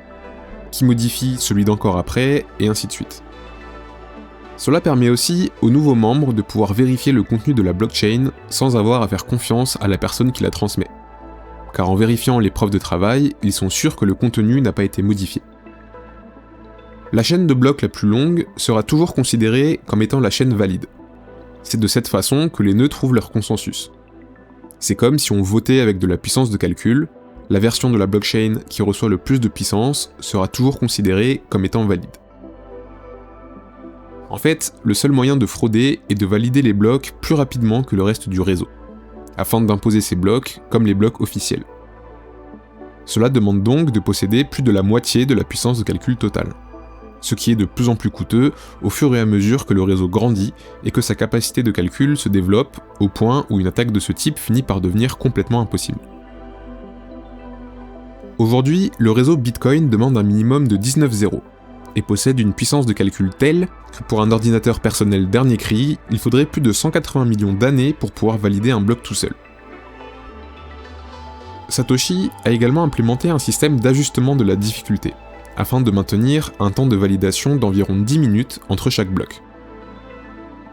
Speaker 6: qui modifie celui d'encore après, et ainsi de suite. Cela permet aussi aux nouveaux membres de pouvoir vérifier le contenu de la blockchain sans avoir à faire confiance à la personne qui la transmet. Car en vérifiant les preuves de travail, ils sont sûrs que le contenu n'a pas été modifié. La chaîne de blocs la plus longue sera toujours considérée comme étant la chaîne valide. C'est de cette façon que les nœuds trouvent leur consensus. C'est comme si on votait avec de la puissance de calcul, la version de la blockchain qui reçoit le plus de puissance sera toujours considérée comme étant valide. En fait, le seul moyen de frauder est de valider les blocs plus rapidement que le reste du réseau, afin d'imposer ces blocs comme les blocs officiels. Cela demande donc de posséder plus de la moitié de la puissance de calcul totale, ce qui est de plus en plus coûteux au fur et à mesure que le réseau grandit et que sa capacité de calcul se développe au point où une attaque de ce type finit par devenir complètement impossible. Aujourd'hui, le réseau Bitcoin demande un minimum de 19 zéros, et possède une puissance de calcul telle que pour un ordinateur personnel dernier cri, il faudrait plus de 180 millions d'années pour pouvoir valider un bloc tout seul. Satoshi a également implémenté un système d'ajustement de la difficulté, afin de maintenir un temps de validation d'environ 10 minutes entre chaque bloc.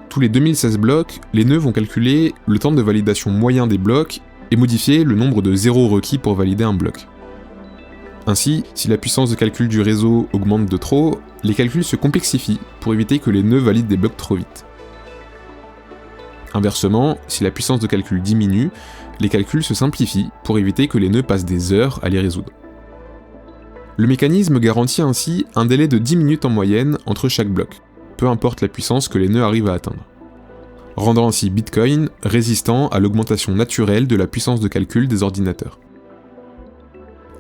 Speaker 6: Tous les 2016 blocs, les nœuds vont calculer le temps de validation moyen des blocs et modifier le nombre de zéros requis pour valider un bloc. Ainsi, si la puissance de calcul du réseau augmente de trop, les calculs se complexifient pour éviter que les nœuds valident des blocs trop vite. Inversement, si la puissance de calcul diminue, les calculs se simplifient pour éviter que les nœuds passent des heures à les résoudre. Le mécanisme garantit ainsi un délai de 10 minutes en moyenne entre chaque bloc, peu importe la puissance que les nœuds arrivent à atteindre, rendant ainsi Bitcoin résistant à l'augmentation naturelle de la puissance de calcul des ordinateurs.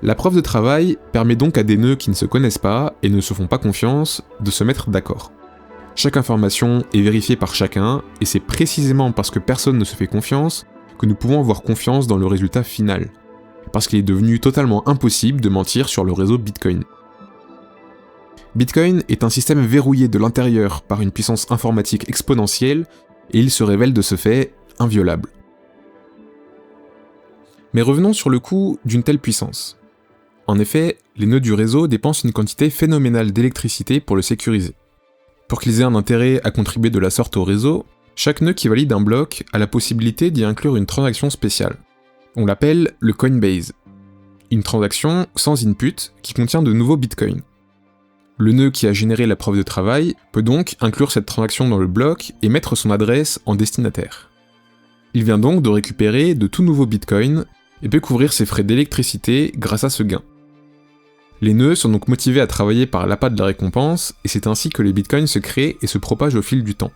Speaker 6: La preuve de travail permet donc à des nœuds qui ne se connaissent pas et ne se font pas confiance de se mettre d'accord. Chaque information est vérifiée par chacun, et c'est précisément parce que personne ne se fait confiance que nous pouvons avoir confiance dans le résultat final, parce qu'il est devenu totalement impossible de mentir sur le réseau Bitcoin. Bitcoin est un système verrouillé de l'intérieur par une puissance informatique exponentielle, et il se révèle de ce fait inviolable. Mais revenons sur le coût d'une telle puissance. En effet, les nœuds du réseau dépensent une quantité phénoménale d'électricité pour le sécuriser. Pour qu'ils aient un intérêt à contribuer de la sorte au réseau, chaque nœud qui valide un bloc a la possibilité d'y inclure une transaction spéciale. On l'appelle le Coinbase. Une transaction sans input qui contient de nouveaux bitcoins. Le nœud qui a généré la preuve de travail peut donc inclure cette transaction dans le bloc et mettre son adresse en destinataire. Il vient donc de récupérer de tout nouveaux bitcoins et peut couvrir ses frais d'électricité grâce à ce gain. Les nœuds sont donc motivés à travailler par l'appât de la récompense, et c'est ainsi que les bitcoins se créent et se propagent au fil du temps.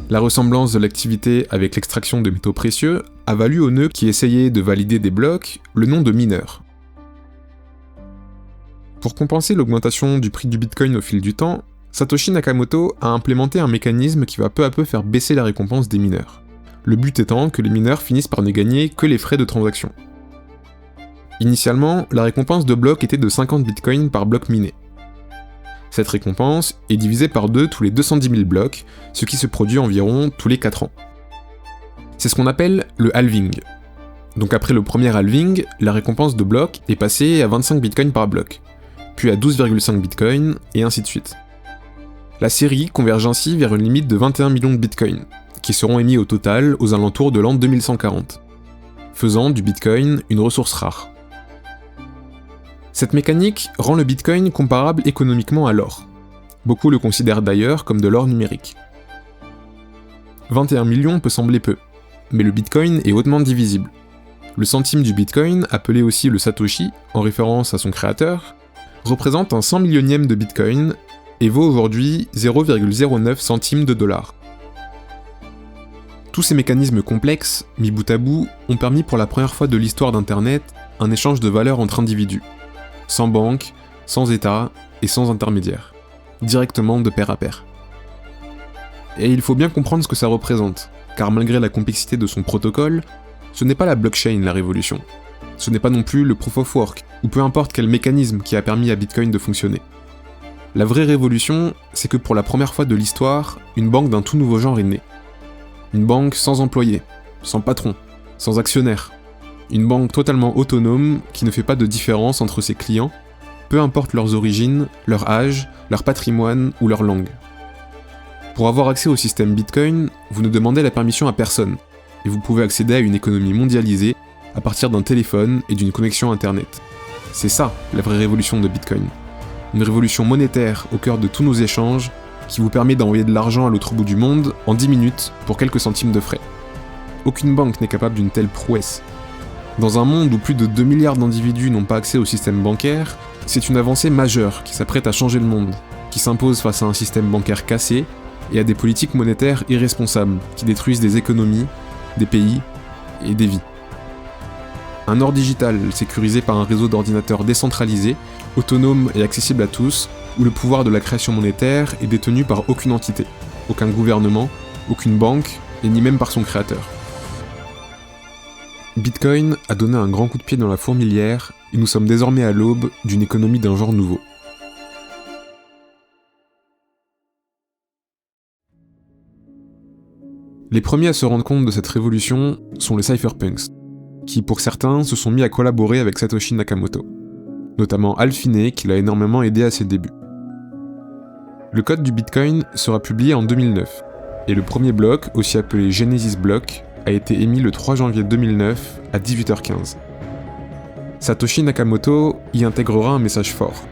Speaker 6: La ressemblance de l'activité avec l'extraction de métaux précieux a valu aux nœuds qui essayaient de valider des blocs le nom de mineurs. Pour compenser l'augmentation du prix du bitcoin au fil du temps, Satoshi Nakamoto a implémenté un mécanisme qui va peu à peu faire baisser la récompense des mineurs. Le but étant que les mineurs finissent par ne gagner que les frais de transaction. Initialement, la récompense de bloc était de 50 bitcoins par bloc miné. Cette récompense est divisée par 2 tous les 210 000 blocs, ce qui se produit environ tous les 4 ans. C'est ce qu'on appelle le halving. Donc après le premier halving, la récompense de bloc est passée à 25 bitcoins par bloc, puis à 12,5 bitcoins, et ainsi de suite. La série converge ainsi vers une limite de 21 millions de bitcoins, qui seront émis au total aux alentours de l'an 2140, faisant du bitcoin une ressource rare. Cette mécanique rend le bitcoin comparable économiquement à l'or. Beaucoup le considèrent d'ailleurs comme de l'or numérique. 21 millions peut sembler peu, mais le bitcoin est hautement divisible. Le centime du bitcoin, appelé aussi le satoshi, en référence à son créateur, représente un 100 millionième de bitcoin et vaut aujourd'hui 0,09 centimes de dollar. Tous ces mécanismes complexes, mis bout à bout, ont permis pour la première fois de l'histoire d'Internet un échange de valeurs entre individus, sans banque, sans État et sans intermédiaire, directement de pair à pair. Et il faut bien comprendre ce que ça représente, car malgré la complexité de son protocole, ce n'est pas la blockchain la révolution. Ce n'est pas non plus le proof of work, ou peu importe quel mécanisme qui a permis à Bitcoin de fonctionner. La vraie révolution, c'est que pour la première fois de l'histoire, une banque d'un tout nouveau genre est née. Une banque sans employés, sans patron, sans actionnaire. Une banque totalement autonome qui ne fait pas de différence entre ses clients, peu importe leurs origines, leur âge, leur patrimoine ou leur langue. Pour avoir accès au système Bitcoin, vous ne demandez la permission à personne, et vous pouvez accéder à une économie mondialisée à partir d'un téléphone et d'une connexion internet. C'est ça, la vraie révolution de Bitcoin. une révolution monétaire au cœur de tous nos échanges qui vous permet d'envoyer de l'argent à l'autre bout du monde en 10 minutes pour quelques centimes de frais. Aucune banque n'est capable d'une telle prouesse. Dans un monde où plus de 2 milliards d'individus n'ont pas accès au système bancaire, c'est une avancée majeure qui s'apprête à changer le monde, qui s'impose face à un système bancaire cassé et à des politiques monétaires irresponsables qui détruisent des économies, des pays et des vies. Un or digital sécurisé par un réseau d'ordinateurs décentralisé, autonome et accessible à tous, où le pouvoir de la création monétaire est détenu par aucune entité, aucun gouvernement, aucune banque, et ni même par son créateur. Bitcoin a donné un grand coup de pied dans la fourmilière, et nous sommes désormais à l'aube d'une économie d'un genre nouveau. Les premiers à se rendre compte de cette révolution sont les cypherpunks, qui pour certains se sont mis à collaborer avec Satoshi Nakamoto, notamment Hal Finney qui l'a énormément aidé à ses débuts. Le code du Bitcoin sera publié en 2009, et le premier bloc, aussi appelé Genesis Block, a été émis le 3 janvier 2009 à 18h15. Satoshi Nakamoto y intégrera un message fort,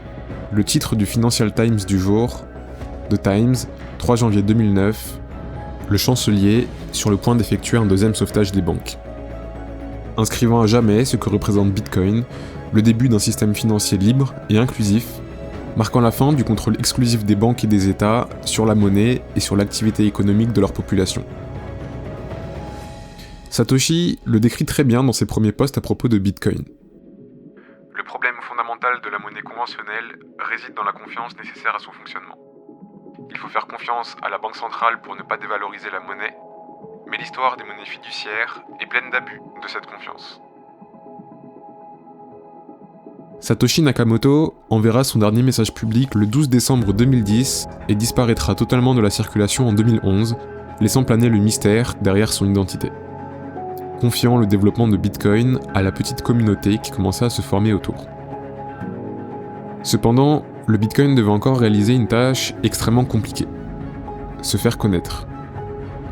Speaker 6: le titre du Financial Times du jour, The Times, 3 janvier 2009, le chancelier sur le point d'effectuer un deuxième sauvetage des banques. Inscrivant à jamais ce que représente Bitcoin, le début d'un système financier libre et inclusif, marquant la fin du contrôle exclusif des banques et des États sur la monnaie et sur l'activité économique de leur population. Satoshi le décrit très bien dans ses premiers posts à propos de Bitcoin.
Speaker 9: Le problème fondamental de la monnaie conventionnelle réside dans la confiance nécessaire à son fonctionnement. Il faut faire confiance à la banque centrale pour ne pas dévaloriser la monnaie, mais l'histoire des monnaies fiduciaires est pleine d'abus de cette confiance.
Speaker 6: Satoshi Nakamoto enverra son dernier message public le 12 décembre 2010 et disparaîtra totalement de la circulation en 2011, laissant planer le mystère derrière son identité. Confiant le développement de Bitcoin à la petite communauté qui commençait à se former autour. Cependant, le Bitcoin devait encore réaliser une tâche extrêmement compliquée. Se faire connaître.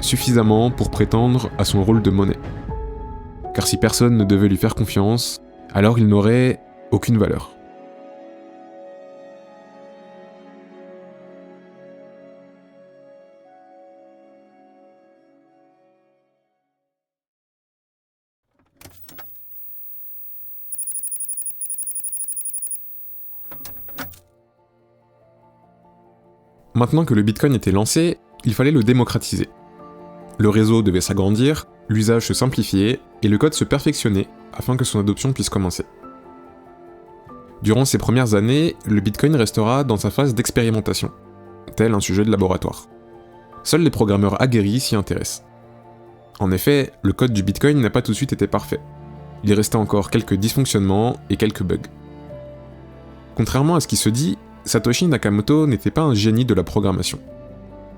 Speaker 6: Suffisamment pour prétendre à son rôle de monnaie. Car si personne ne devait lui faire confiance, alors il n'aurait aucune valeur. Maintenant que le Bitcoin était lancé, il fallait le démocratiser. Le réseau devait s'agrandir, l'usage se simplifier et le code se perfectionner afin que son adoption puisse commencer. Durant ces premières années, le Bitcoin restera dans sa phase d'expérimentation, tel un sujet de laboratoire. Seuls les programmeurs aguerris s'y intéressent. En effet, le code du Bitcoin n'a pas tout de suite été parfait. Il restait encore quelques dysfonctionnements et quelques bugs. Contrairement à ce qui se dit, Satoshi Nakamoto n'était pas un génie de la programmation.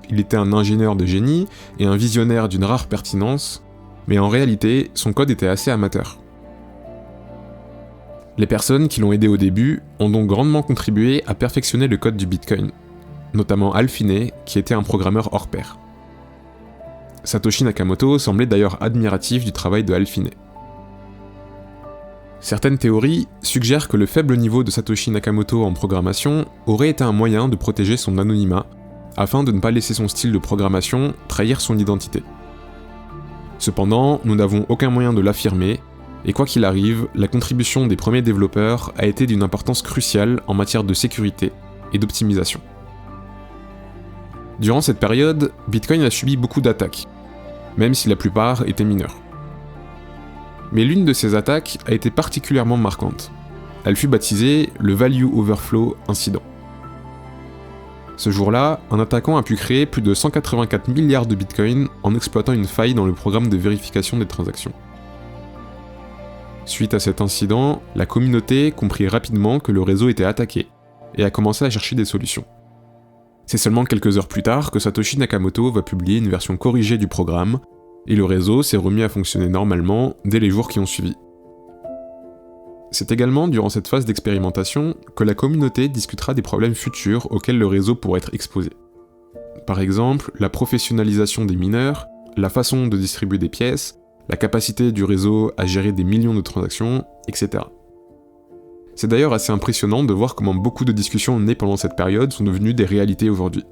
Speaker 6: Il était un ingénieur de génie et un visionnaire d'une rare pertinence, mais en réalité, son code était assez amateur. Les personnes qui l'ont aidé au début ont donc grandement contribué à perfectionner le code du Bitcoin, notamment Hal Finney, qui était un programmeur hors pair. Satoshi Nakamoto semblait d'ailleurs admiratif du travail de Hal Finney. Certaines théories suggèrent que le faible niveau de Satoshi Nakamoto en programmation aurait été un moyen de protéger son anonymat, afin de ne pas laisser son style de programmation trahir son identité. Cependant, nous n'avons aucun moyen de l'affirmer, et quoi qu'il arrive, la contribution des premiers développeurs a été d'une importance cruciale en matière de sécurité et d'optimisation. Durant cette période, Bitcoin a subi beaucoup d'attaques, même si la plupart étaient mineures. Mais l'une de ces attaques a été particulièrement marquante. Elle fut baptisée le Value Overflow Incident. Ce jour-là, un attaquant a pu créer plus de 184 milliards de bitcoins en exploitant une faille dans le programme de vérification des transactions. Suite à cet incident, la communauté comprit rapidement que le réseau était attaqué et a commencé à chercher des solutions. C'est seulement quelques heures plus tard que Satoshi Nakamoto va publier une version corrigée du programme, et le réseau s'est remis à fonctionner normalement dès les jours qui ont suivi. C'est également durant cette phase d'expérimentation que la communauté discutera des problèmes futurs auxquels le réseau pourrait être exposé. Par exemple, la professionnalisation des mineurs, la façon de distribuer des pièces, la capacité du réseau à gérer des millions de transactions, etc. C'est d'ailleurs assez impressionnant de voir comment beaucoup de discussions nées pendant cette période sont devenues des réalités aujourd'hui.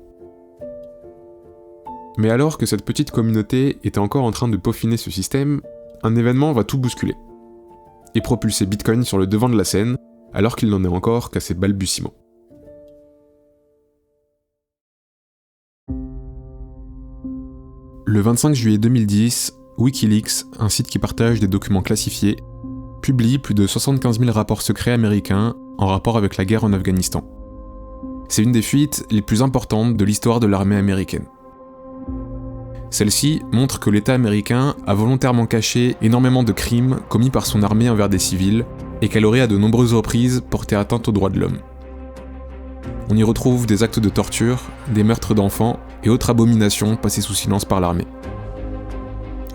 Speaker 6: Mais alors que cette petite communauté était encore en train de peaufiner ce système, un événement va tout bousculer, et propulser Bitcoin sur le devant de la scène, alors qu'il n'en est encore qu'à ses balbutiements. Le 25 juillet 2010, Wikileaks, un site qui partage des documents classifiés, publie plus de 75 000 rapports secrets américains en rapport avec la guerre en Afghanistan. C'est une des fuites les plus importantes de l'histoire de l'armée américaine. Celle-ci montre que l'État américain a volontairement caché énormément de crimes commis par son armée envers des civils et qu'elle aurait à de nombreuses reprises porté atteinte aux droits de l'homme. On y retrouve des actes de torture, des meurtres d'enfants et autres abominations passées sous silence par l'armée.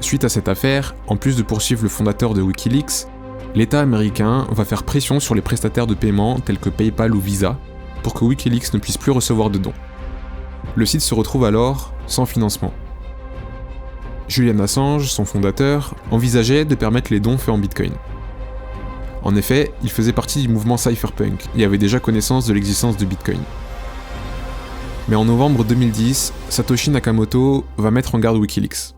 Speaker 6: Suite à cette affaire, en plus de poursuivre le fondateur de Wikileaks, l'État américain va faire pression sur les prestataires de paiement tels que PayPal ou Visa pour que Wikileaks ne puisse plus recevoir de dons. Le site se retrouve alors sans financement. Julian Assange, son fondateur, envisageait de permettre les dons faits en Bitcoin. En effet, il faisait partie du mouvement cypherpunk et avait déjà connaissance de l'existence de Bitcoin. Mais en novembre 2010, Satoshi Nakamoto va mettre en garde Wikileaks,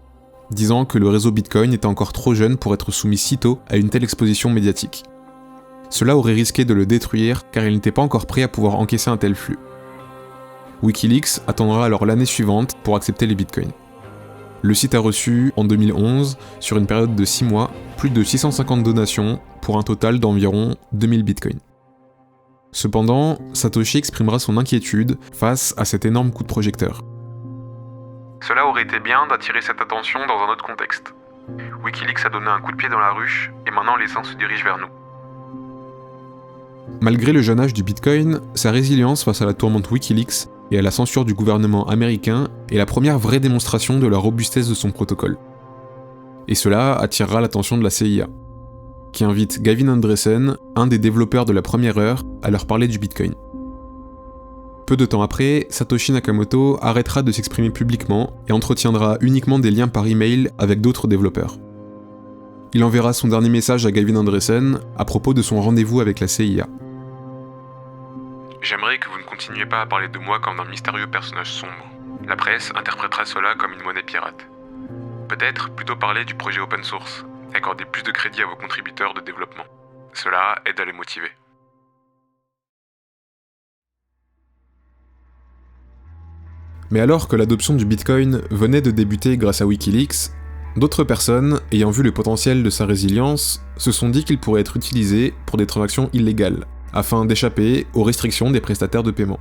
Speaker 6: disant que le réseau Bitcoin était encore trop jeune pour être soumis si tôt à une telle exposition médiatique. Cela aurait risqué de le détruire car il n'était pas encore prêt à pouvoir encaisser un tel flux. Wikileaks attendra alors l'année suivante pour accepter les Bitcoins. Le site a reçu, en 2011, sur une période de 6 mois, plus de 650 donations pour un total d'environ 2000 Bitcoins. Cependant, Satoshi exprimera son inquiétude face à cet énorme coup de projecteur.
Speaker 9: Cela aurait été bien d'attirer cette attention dans un autre contexte. Wikileaks a donné un coup de pied dans la ruche et maintenant les uns se dirigent vers nous.
Speaker 6: Malgré le jeune âge du Bitcoin, sa résilience face à la tourmente Wikileaks et à la censure du gouvernement américain est la première vraie démonstration de la robustesse de son protocole. Et cela attirera l'attention de la CIA, qui invite Gavin Andresen, un des développeurs de la première heure, à leur parler du Bitcoin. Peu de temps après, Satoshi Nakamoto arrêtera de s'exprimer publiquement et entretiendra uniquement des liens par email avec d'autres développeurs. Il enverra son dernier message à Gavin Andresen à propos de son rendez-vous avec la CIA.
Speaker 9: J'aimerais que vous ne continuiez pas à parler de moi comme d'un mystérieux personnage sombre. La presse interprétera cela comme une monnaie pirate. Peut-être plutôt parler du projet open source, et accorder plus de crédit à vos contributeurs de développement. Cela aide à les motiver.
Speaker 6: Mais alors que l'adoption du Bitcoin venait de débuter grâce à Wikileaks, d'autres personnes, ayant vu le potentiel de sa résilience, se sont dit qu'il pourrait être utilisé pour des transactions illégales, afin d'échapper aux restrictions des prestataires de paiement.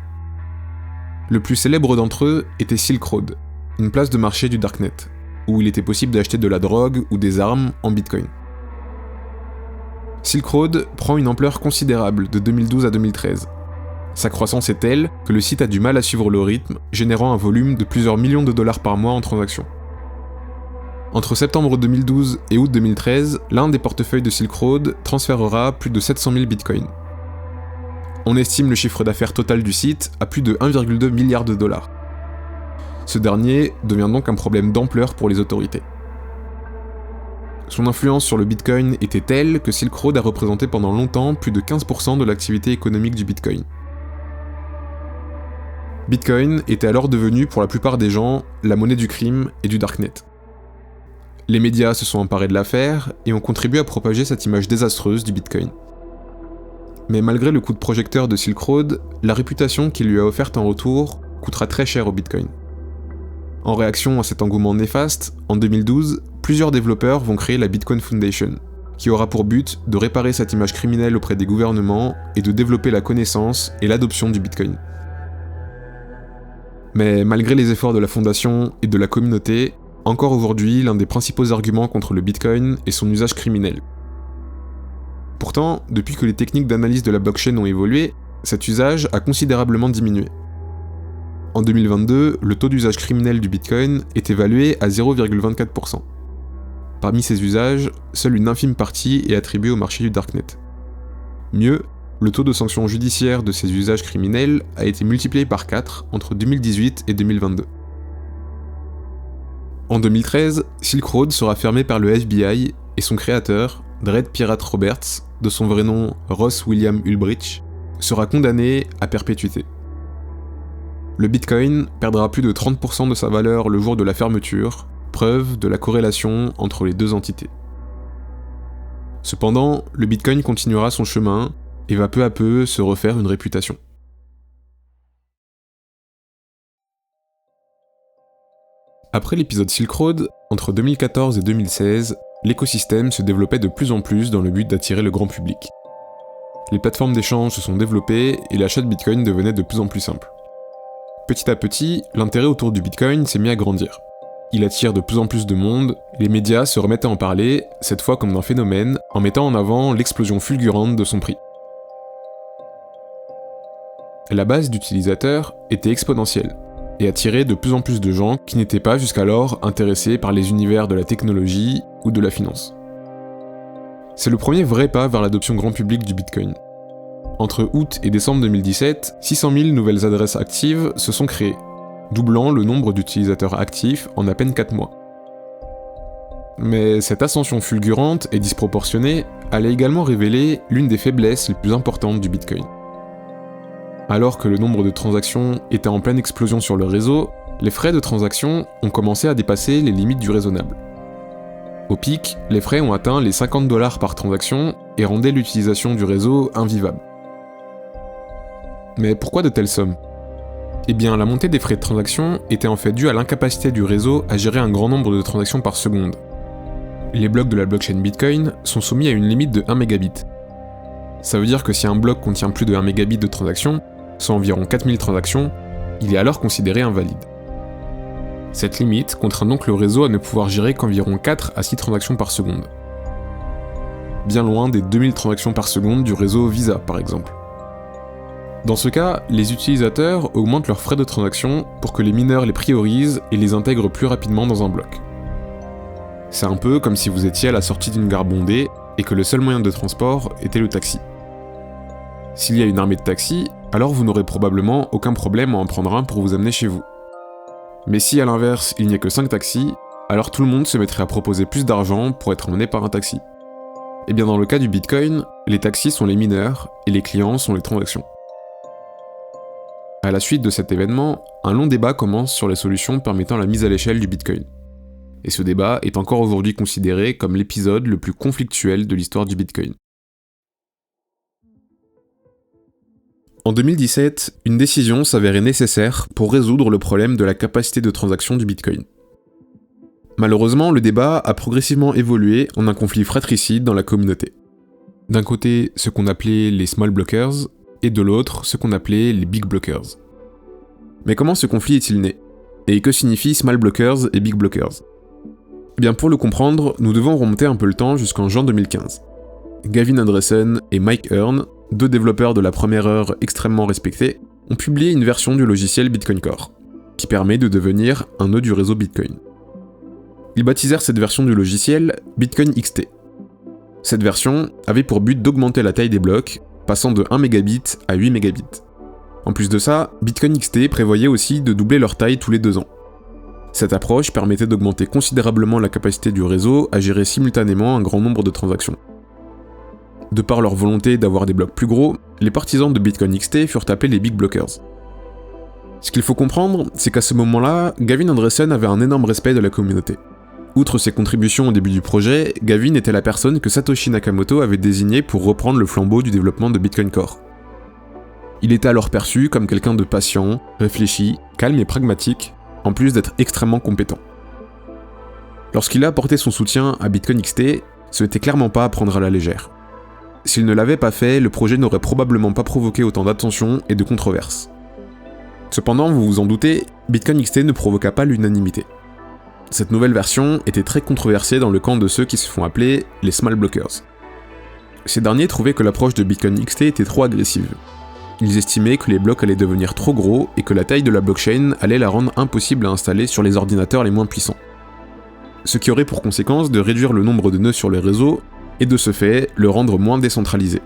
Speaker 6: Le plus célèbre d'entre eux était Silk Road, une place de marché du Darknet, où il était possible d'acheter de la drogue ou des armes en Bitcoin. Silk Road prend une ampleur considérable de 2012 à 2013. Sa croissance est telle que le site a du mal à suivre le rythme, générant un volume de plusieurs millions de dollars par mois en transactions. Entre septembre 2012 et août 2013, l'un des portefeuilles de Silk Road transférera plus de 700 000 bitcoins. On estime le chiffre d'affaires total du site à plus de 1,2 milliard de dollars. Ce dernier devient donc un problème d'ampleur pour les autorités. Son influence sur le Bitcoin était telle que Silk Road a représenté pendant longtemps plus de 15% de l'activité économique du Bitcoin. Bitcoin était alors devenu pour la plupart des gens la monnaie du crime et du Darknet. Les médias se sont emparés de l'affaire et ont contribué à propager cette image désastreuse du Bitcoin. Mais malgré le coup de projecteur de Silk Road, la réputation qu'il lui a offerte en retour coûtera très cher au Bitcoin. En réaction à cet engouement néfaste, en 2012, plusieurs développeurs vont créer la Bitcoin Foundation, qui aura pour but de réparer cette image criminelle auprès des gouvernements et de développer la connaissance et l'adoption du Bitcoin. Mais malgré les efforts de la fondation et de la communauté, encore aujourd'hui, l'un des principaux arguments contre le Bitcoin est son usage criminel. Pourtant, depuis que les techniques d'analyse de la blockchain ont évolué, cet usage a considérablement diminué. En 2022, le taux d'usage criminel du Bitcoin est évalué à 0,24%. Parmi ces usages, seule une infime partie est attribuée au marché du Darknet. Mieux, le taux de sanction judiciaire de ces usages criminels a été multiplié par 4 entre 2018 et 2022. En 2013, Silk Road sera fermé par le FBI et son créateur, Dread Pirate Roberts, de son vrai nom Ross William Ulbricht, sera condamné à perpétuité. Le Bitcoin perdra plus de 30% de sa valeur le jour de la fermeture, preuve de la corrélation entre les deux entités. Cependant, le Bitcoin continuera son chemin et va peu à peu se refaire une réputation. Après l'épisode Silk Road, entre 2014 et 2016, l'écosystème se développait de plus en plus dans le but d'attirer le grand public. Les plateformes d'échange se sont développées et l'achat de Bitcoin devenait de plus en plus simple. Petit à petit, l'intérêt autour du Bitcoin s'est mis à grandir. Il attire de plus en plus de monde, les médias se remettent à en parler, cette fois comme d'un phénomène, en mettant en avant l'explosion fulgurante de son prix. La base d'utilisateurs était exponentielle, et attirait de plus en plus de gens qui n'étaient pas jusqu'alors intéressés par les univers de la technologie ou de la finance. C'est le premier vrai pas vers l'adoption grand public du Bitcoin. Entre août et décembre 2017, 600 000 nouvelles adresses actives se sont créées, doublant le nombre d'utilisateurs actifs en à peine 4 mois. Mais cette ascension fulgurante et disproportionnée allait également révéler l'une des faiblesses les plus importantes du Bitcoin. Alors que le nombre de transactions était en pleine explosion sur le réseau, les frais de transaction ont commencé à dépasser les limites du raisonnable. Au pic, les frais ont atteint les $50 par transaction et rendaient l'utilisation du réseau invivable. Mais pourquoi de telles sommes ? Eh bien, la montée des frais de transaction était en fait due à l'incapacité du réseau à gérer un grand nombre de transactions par seconde. Les blocs de la blockchain Bitcoin sont soumis à une limite de 1 mégabit. Ça veut dire que si un bloc contient plus de 1 mégabit de transaction, soit environ 4000 transactions, il est alors considéré invalide. Cette limite contraint donc le réseau à ne pouvoir gérer qu'environ 4 à 6 transactions par seconde. Bien loin des 2000 transactions par seconde du réseau Visa par exemple. Dans ce cas, les utilisateurs augmentent leurs frais de transaction pour que les mineurs les priorisent et les intègrent plus rapidement dans un bloc. C'est un peu comme si vous étiez à la sortie d'une gare bondée et que le seul moyen de transport était le taxi. S'il y a une armée de taxis, alors vous n'aurez probablement aucun problème à en prendre un pour vous amener chez vous. Mais si à l'inverse il n'y a que 5 taxis, alors tout le monde se mettrait à proposer plus d'argent pour être emmené par un taxi. Et bien dans le cas du Bitcoin, les taxis sont les mineurs et les clients sont les transactions. À la suite de cet événement, un long débat commence sur les solutions permettant la mise à l'échelle du Bitcoin. Et ce débat est encore aujourd'hui considéré comme l'épisode le plus conflictuel de l'histoire du Bitcoin. En 2017, une décision s'avérait nécessaire pour résoudre le problème de la capacité de transaction du Bitcoin. Malheureusement, le débat a progressivement évolué en un conflit fratricide dans la communauté. D'un côté, ce qu'on appelait les small blockers, et de l'autre, ce qu'on appelait les big blockers. Mais comment ce conflit est-il né ? Et que signifient small blockers et big blockers ? Eh bien pour le comprendre, nous devons remonter un peu le temps jusqu'en juin 2015. Gavin Andresen et Mike Hearn, deux développeurs de la première heure extrêmement respectés, ont publié une version du logiciel Bitcoin Core, qui permet de devenir un nœud du réseau Bitcoin. Ils baptisèrent cette version du logiciel Bitcoin XT. Cette version avait pour but d'augmenter la taille des blocs, passant de 1 mégabit à 8 mégabits. En plus de ça, Bitcoin XT prévoyait aussi de doubler leur taille tous les 2 ans. Cette approche permettait d'augmenter considérablement la capacité du réseau à gérer simultanément un grand nombre de transactions. De par leur volonté d'avoir des blocs plus gros, les partisans de Bitcoin XT furent appelés les Big Blockers. Ce qu'il faut comprendre, c'est qu'à ce moment-là, Gavin Andresen avait un énorme respect de la communauté. Outre ses contributions au début du projet, Gavin était la personne que Satoshi Nakamoto avait désignée pour reprendre le flambeau du développement de Bitcoin Core. Il était alors perçu comme quelqu'un de patient, réfléchi, calme et pragmatique, en plus d'être extrêmement compétent. Lorsqu'il a apporté son soutien à Bitcoin XT, ce n'était clairement pas à prendre à la légère. S'il ne l'avait pas fait, le projet n'aurait probablement pas provoqué autant d'attention et de controverses. Cependant, vous vous en doutez, Bitcoin XT ne provoqua pas l'unanimité. Cette nouvelle version était très controversée dans le camp de ceux qui se font appeler les small blockers. Ces derniers trouvaient que l'approche de Bitcoin XT était trop agressive. Ils estimaient que les blocs allaient devenir trop gros et que la taille de la blockchain allait la rendre impossible à installer sur les ordinateurs les moins puissants. Ce qui aurait pour conséquence de réduire le nombre de nœuds sur les réseaux et de ce fait le rendre moins décentralisé.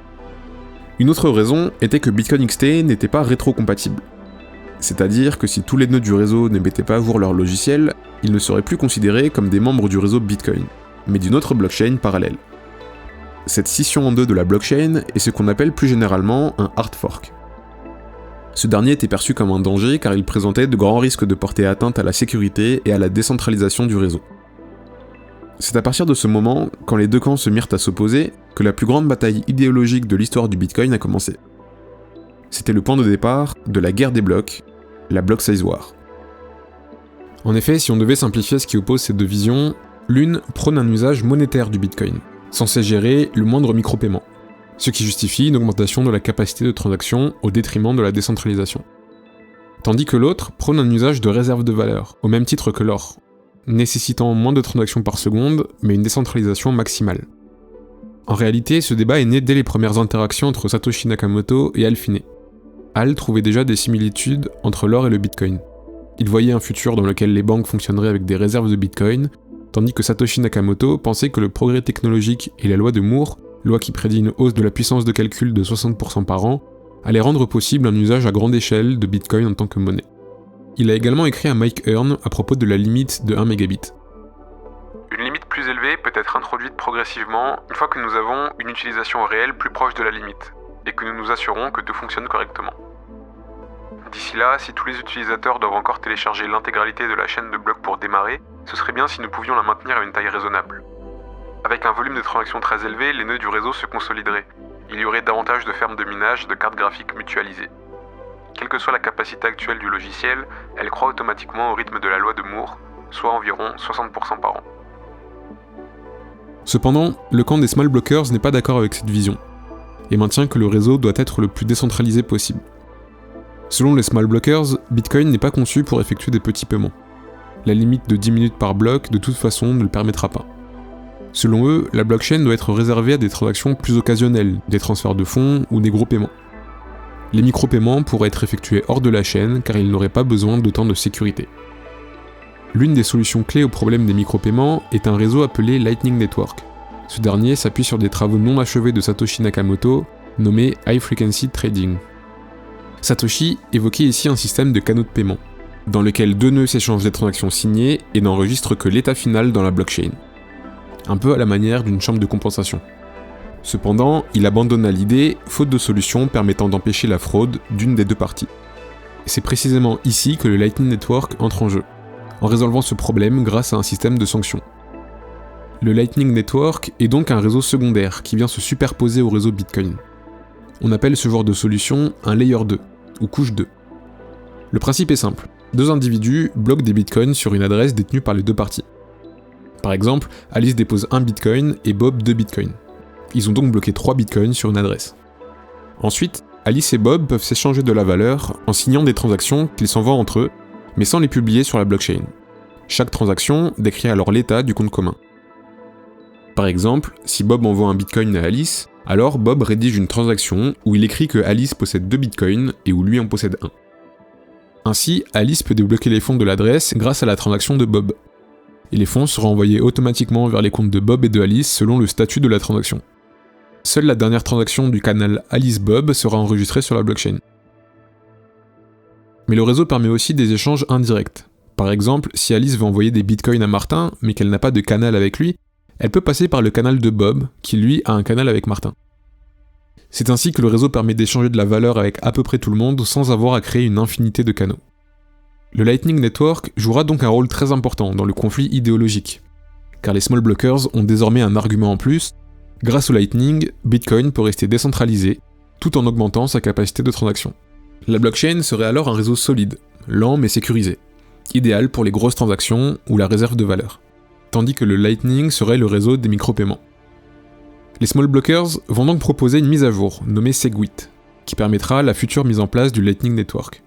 Speaker 6: Une autre raison était que Bitcoin XT n'était pas rétro-compatible. C'est-à-dire que si tous les nœuds du réseau ne mettaient pas à jour leur logiciel, ils ne seraient plus considérés comme des membres du réseau Bitcoin, mais d'une autre blockchain parallèle. Cette scission en deux de la blockchain est ce qu'on appelle plus généralement un hard fork. Ce dernier était perçu comme un danger car il présentait de grands risques de porter atteinte à la sécurité et à la décentralisation du réseau. C'est à partir de ce moment, quand les deux camps se mirent à s'opposer, que la plus grande bataille idéologique de l'histoire du Bitcoin a commencé. C'était le point de départ de la guerre des blocs, la Block Size War. En effet, si on devait simplifier ce qui oppose ces deux visions, l'une prône un usage monétaire du Bitcoin, censé gérer le moindre micro-paiement, ce qui justifie une augmentation de la capacité de transaction au détriment de la décentralisation. Tandis que l'autre prône un usage de réserve de valeur, au même titre que l'or, nécessitant moins de transactions par seconde, mais une décentralisation maximale. En réalité, ce débat est né dès les premières interactions entre Satoshi Nakamoto et Hal Finney. Hal trouvait déjà des similitudes entre l'or et le Bitcoin. Il voyait un futur dans lequel les banques fonctionneraient avec des réserves de Bitcoin, tandis que Satoshi Nakamoto pensait que le progrès technologique et la loi de Moore, loi qui prédit une hausse de la puissance de calcul de 60% par an, allaient rendre possible un usage à grande échelle de Bitcoin en tant que monnaie. Il a également écrit à Mike Hearn à propos de la limite de 1 mégabit.
Speaker 9: Une limite plus élevée peut être introduite progressivement une fois que nous avons une utilisation réelle plus proche de la limite, et que nous nous assurons que tout fonctionne correctement. D'ici là, si tous les utilisateurs doivent encore télécharger l'intégralité de la chaîne de blocs pour démarrer, ce serait bien si nous pouvions la maintenir à une taille raisonnable. Avec un volume de transactions très élevé, les nœuds du réseau se consolideraient. Il y aurait davantage de fermes de minage et de cartes graphiques mutualisées. Quelle que soit la capacité actuelle du logiciel, elle croît automatiquement au rythme de la loi de Moore, soit environ 60% par an.
Speaker 6: Cependant, le camp des small blockers n'est pas d'accord avec cette vision, et maintient que le réseau doit être le plus décentralisé possible. Selon les small blockers, Bitcoin n'est pas conçu pour effectuer des petits paiements. La limite de 10 minutes par bloc, de toute façon, ne le permettra pas. Selon eux, la blockchain doit être réservée à des transactions plus occasionnelles, des transferts de fonds ou des gros paiements. Les micro-paiements pourraient être effectués hors de la chaîne car ils n'auraient pas besoin d'autant de sécurité. L'une des solutions clés au problème des micro-paiements est un réseau appelé Lightning Network. Ce dernier s'appuie sur des travaux non achevés de Satoshi Nakamoto, nommé High Frequency Trading. Satoshi évoquait ici un système de canaux de paiement, dans lequel deux nœuds s'échangent des transactions signées et n'enregistrent que l'état final dans la blockchain. Un peu à la manière d'une chambre de compensation. Cependant, il abandonna l'idée, faute de solution permettant d'empêcher la fraude d'une des deux parties. C'est précisément ici que le Lightning Network entre en jeu, en résolvant ce problème grâce à un système de sanctions. Le Lightning Network est donc un réseau secondaire qui vient se superposer au réseau Bitcoin. On appelle ce genre de solution un Layer 2, ou couche 2. Le principe est simple, deux individus bloquent des bitcoins sur une adresse détenue par les deux parties. Par exemple, Alice dépose 1 bitcoin et Bob 2 bitcoins. Ils ont donc bloqué 3 bitcoins sur une adresse. Ensuite, Alice et Bob peuvent s'échanger de la valeur en signant des transactions qu'ils s'envoient entre eux, mais sans les publier sur la blockchain. Chaque transaction décrit alors l'état du compte commun. Par exemple, si Bob envoie un bitcoin à Alice, alors Bob rédige une transaction où il écrit que Alice possède 2 bitcoins et où lui en possède 1. Ainsi, Alice peut débloquer les fonds de l'adresse grâce à la transaction de Bob. Et les fonds seront envoyés automatiquement vers les comptes de Bob et de Alice selon le statut de la transaction. Seule la dernière transaction du canal Alice-Bob sera enregistrée sur la blockchain. Mais le réseau permet aussi des échanges indirects. Par exemple, si Alice veut envoyer des bitcoins à Martin, mais qu'elle n'a pas de canal avec lui, elle peut passer par le canal de Bob, qui lui a un canal avec Martin. C'est ainsi que le réseau permet d'échanger de la valeur avec à peu près tout le monde sans avoir à créer une infinité de canaux. Le Lightning Network jouera donc un rôle très important dans le conflit idéologique, car les small blockers ont désormais un argument en plus. Grâce au Lightning, Bitcoin peut rester décentralisé, tout en augmentant sa capacité de transaction. La blockchain serait alors un réseau solide, lent mais sécurisé, idéal pour les grosses transactions ou la réserve de valeur, tandis que le Lightning serait le réseau des micro-paiements. Les small blockers vont donc proposer une mise à jour, nommée Segwit, qui permettra la future mise en place du Lightning Network.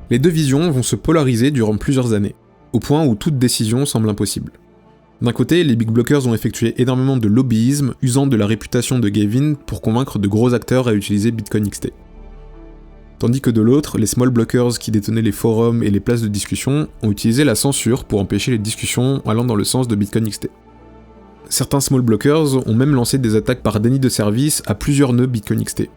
Speaker 6: Les deux visions vont se polariser durant plusieurs années, au point où toute décision semble impossible. D'un côté, les big blockers ont effectué énormément de lobbyisme, usant de la réputation de Gavin pour convaincre de gros acteurs à utiliser Bitcoin XT. Tandis que de l'autre, les small blockers qui détenaient les forums et les places de discussion ont utilisé la censure pour empêcher les discussions allant dans le sens de Bitcoin XT. Certains small blockers ont même lancé des attaques par déni de service à plusieurs nœuds Bitcoin XT,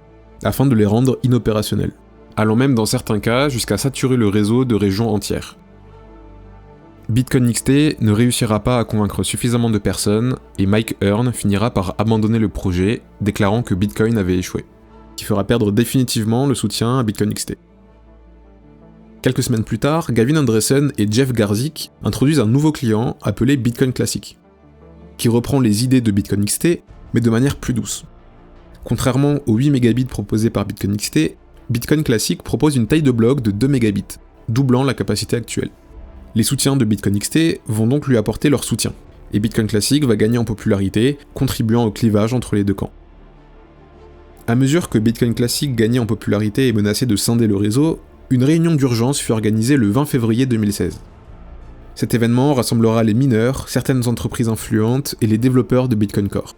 Speaker 6: afin de les rendre inopérationnels, allant même dans certains cas jusqu'à saturer le réseau de régions entières. Bitcoin XT ne réussira pas à convaincre suffisamment de personnes et Mike Hearn finira par abandonner le projet, déclarant que Bitcoin avait échoué, qui fera perdre définitivement le soutien à Bitcoin XT. Quelques semaines plus tard, Gavin Andresen et Jeff Garzik introduisent un nouveau client appelé Bitcoin Classic, qui reprend les idées de Bitcoin XT, mais de manière plus douce. Contrairement aux 8 mégabits proposés par Bitcoin XT, Bitcoin Classic propose une taille de bloc de 2 mégabits, doublant la capacité actuelle. Les soutiens de Bitcoin XT vont donc lui apporter leur soutien, et Bitcoin Classic va gagner en popularité, contribuant au clivage entre les deux camps. À mesure que Bitcoin Classic gagnait en popularité et menaçait de scinder le réseau, une réunion d'urgence fut organisée le 20 février 2016. Cet événement rassemblera les mineurs, certaines entreprises influentes et les développeurs de Bitcoin Core.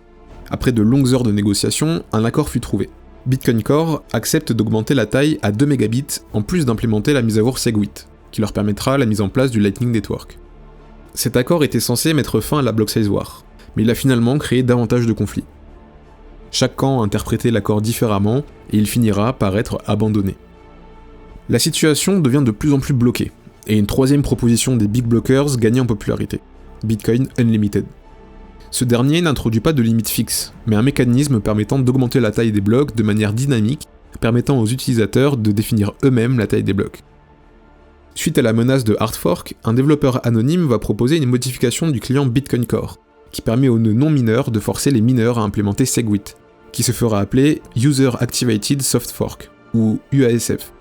Speaker 6: Après de longues heures de négociations, un accord fut trouvé. Bitcoin Core accepte d'augmenter la taille à 2 mégabits en plus d'implémenter la mise à jour SegWit, qui leur permettra la mise en place du Lightning Network. Cet accord était censé mettre fin à la Block Size War, mais il a finalement créé davantage de conflits. Chaque camp a interprété l'accord différemment et il finira par être abandonné. La situation devient de plus en plus bloquée, et une troisième proposition des Big Blockers gagnait en popularité, Bitcoin Unlimited. Ce dernier n'introduit pas de limite fixe, mais un mécanisme permettant d'augmenter la taille des blocs de manière dynamique, permettant aux utilisateurs de définir eux-mêmes la taille des blocs. Suite à la menace de hard fork, un développeur anonyme va proposer une modification du client Bitcoin Core, qui permet aux nœuds non mineurs de forcer les mineurs à implémenter SegWit, qui se fera appeler User Activated Soft Fork, ou UASF,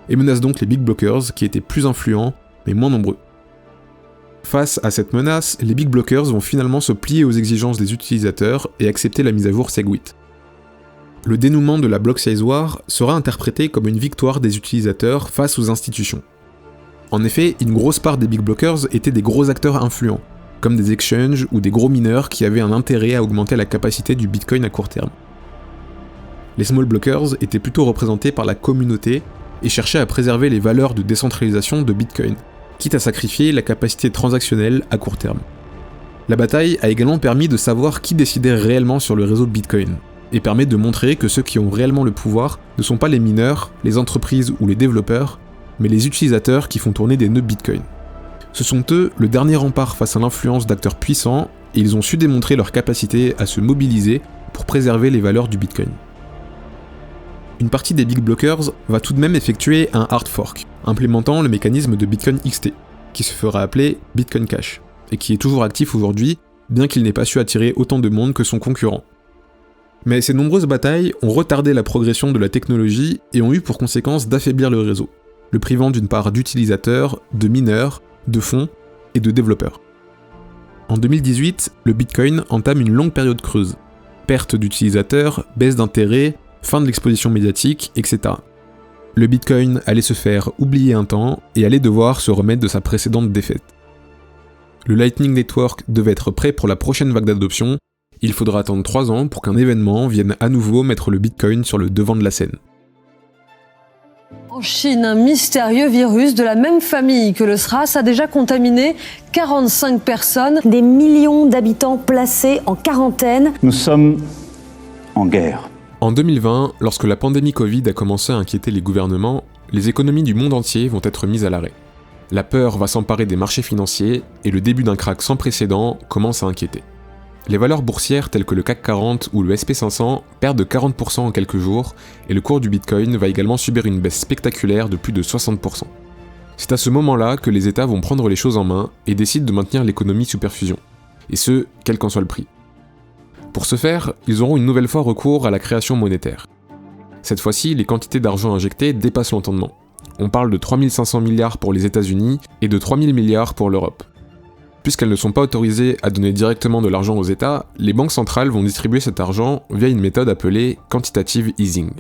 Speaker 6: et menace donc les Big Blockers qui étaient plus influents, mais moins nombreux. Face à cette menace, les Big Blockers vont finalement se plier aux exigences des utilisateurs et accepter la mise à jour SegWit. Le dénouement de la Block Size War sera interprété comme une victoire des utilisateurs face aux institutions. En effet, une grosse part des Big Blockers étaient des gros acteurs influents, comme des exchanges ou des gros mineurs qui avaient un intérêt à augmenter la capacité du Bitcoin à court terme. Les Small Blockers étaient plutôt représentés par la communauté et cherchaient à préserver les valeurs de décentralisation de Bitcoin, quitte à sacrifier la capacité transactionnelle à court terme. La bataille a également permis de savoir qui décidait réellement sur le réseau Bitcoin, et permet de montrer que ceux qui ont réellement le pouvoir ne sont pas les mineurs, les entreprises ou les développeurs, mais les utilisateurs qui font tourner des nœuds Bitcoin. Ce sont eux le dernier rempart face à l'influence d'acteurs puissants, et ils ont su démontrer leur capacité à se mobiliser pour préserver les valeurs du Bitcoin. Une partie des Big Blockers va tout de même effectuer un hard fork, implémentant le mécanisme de Bitcoin XT, qui se fera appeler Bitcoin Cash, et qui est toujours actif aujourd'hui, bien qu'il n'ait pas su attirer autant de monde que son concurrent. Mais ces nombreuses batailles ont retardé la progression de la technologie et ont eu pour conséquence d'affaiblir le réseau, le privant d'une part d'utilisateurs, de mineurs, de fonds et de développeurs. En 2018, le Bitcoin entame une longue période creuse. Perte d'utilisateurs, baisse d'intérêt, fin de l'exposition médiatique, etc. Le Bitcoin allait se faire oublier un temps et allait devoir se remettre de sa précédente défaite. Le Lightning Network devait être prêt pour la prochaine vague d'adoption. Il faudra attendre 3 ans pour qu'un événement vienne à nouveau mettre le Bitcoin sur le devant de la scène.
Speaker 11: En Chine, un mystérieux virus de la même famille que le SRAS a déjà contaminé 45 personnes.
Speaker 12: Des millions d'habitants placés en quarantaine.
Speaker 13: Nous sommes en guerre.
Speaker 6: En 2020, lorsque la pandémie Covid a commencé à inquiéter les gouvernements, les économies du monde entier vont être mises à l'arrêt. La peur va s'emparer des marchés financiers et le début d'un krach sans précédent commence à inquiéter. Les valeurs boursières telles que le CAC 40 ou le SP500 perdent de 40% en quelques jours et le cours du Bitcoin va également subir une baisse spectaculaire de plus de 60%. C'est à ce moment-là que les États vont prendre les choses en main et décident de maintenir l'économie sous perfusion, et ce, quel qu'en soit le prix. Pour ce faire, ils auront une nouvelle fois recours à la création monétaire. Cette fois-ci, les quantités d'argent injectées dépassent l'entendement. On parle de 3500 milliards pour les États-Unis et de 3000 milliards pour l'Europe. Puisqu'elles ne sont pas autorisées à donner directement de l'argent aux États, les banques centrales vont distribuer cet argent via une méthode appelée quantitative easing.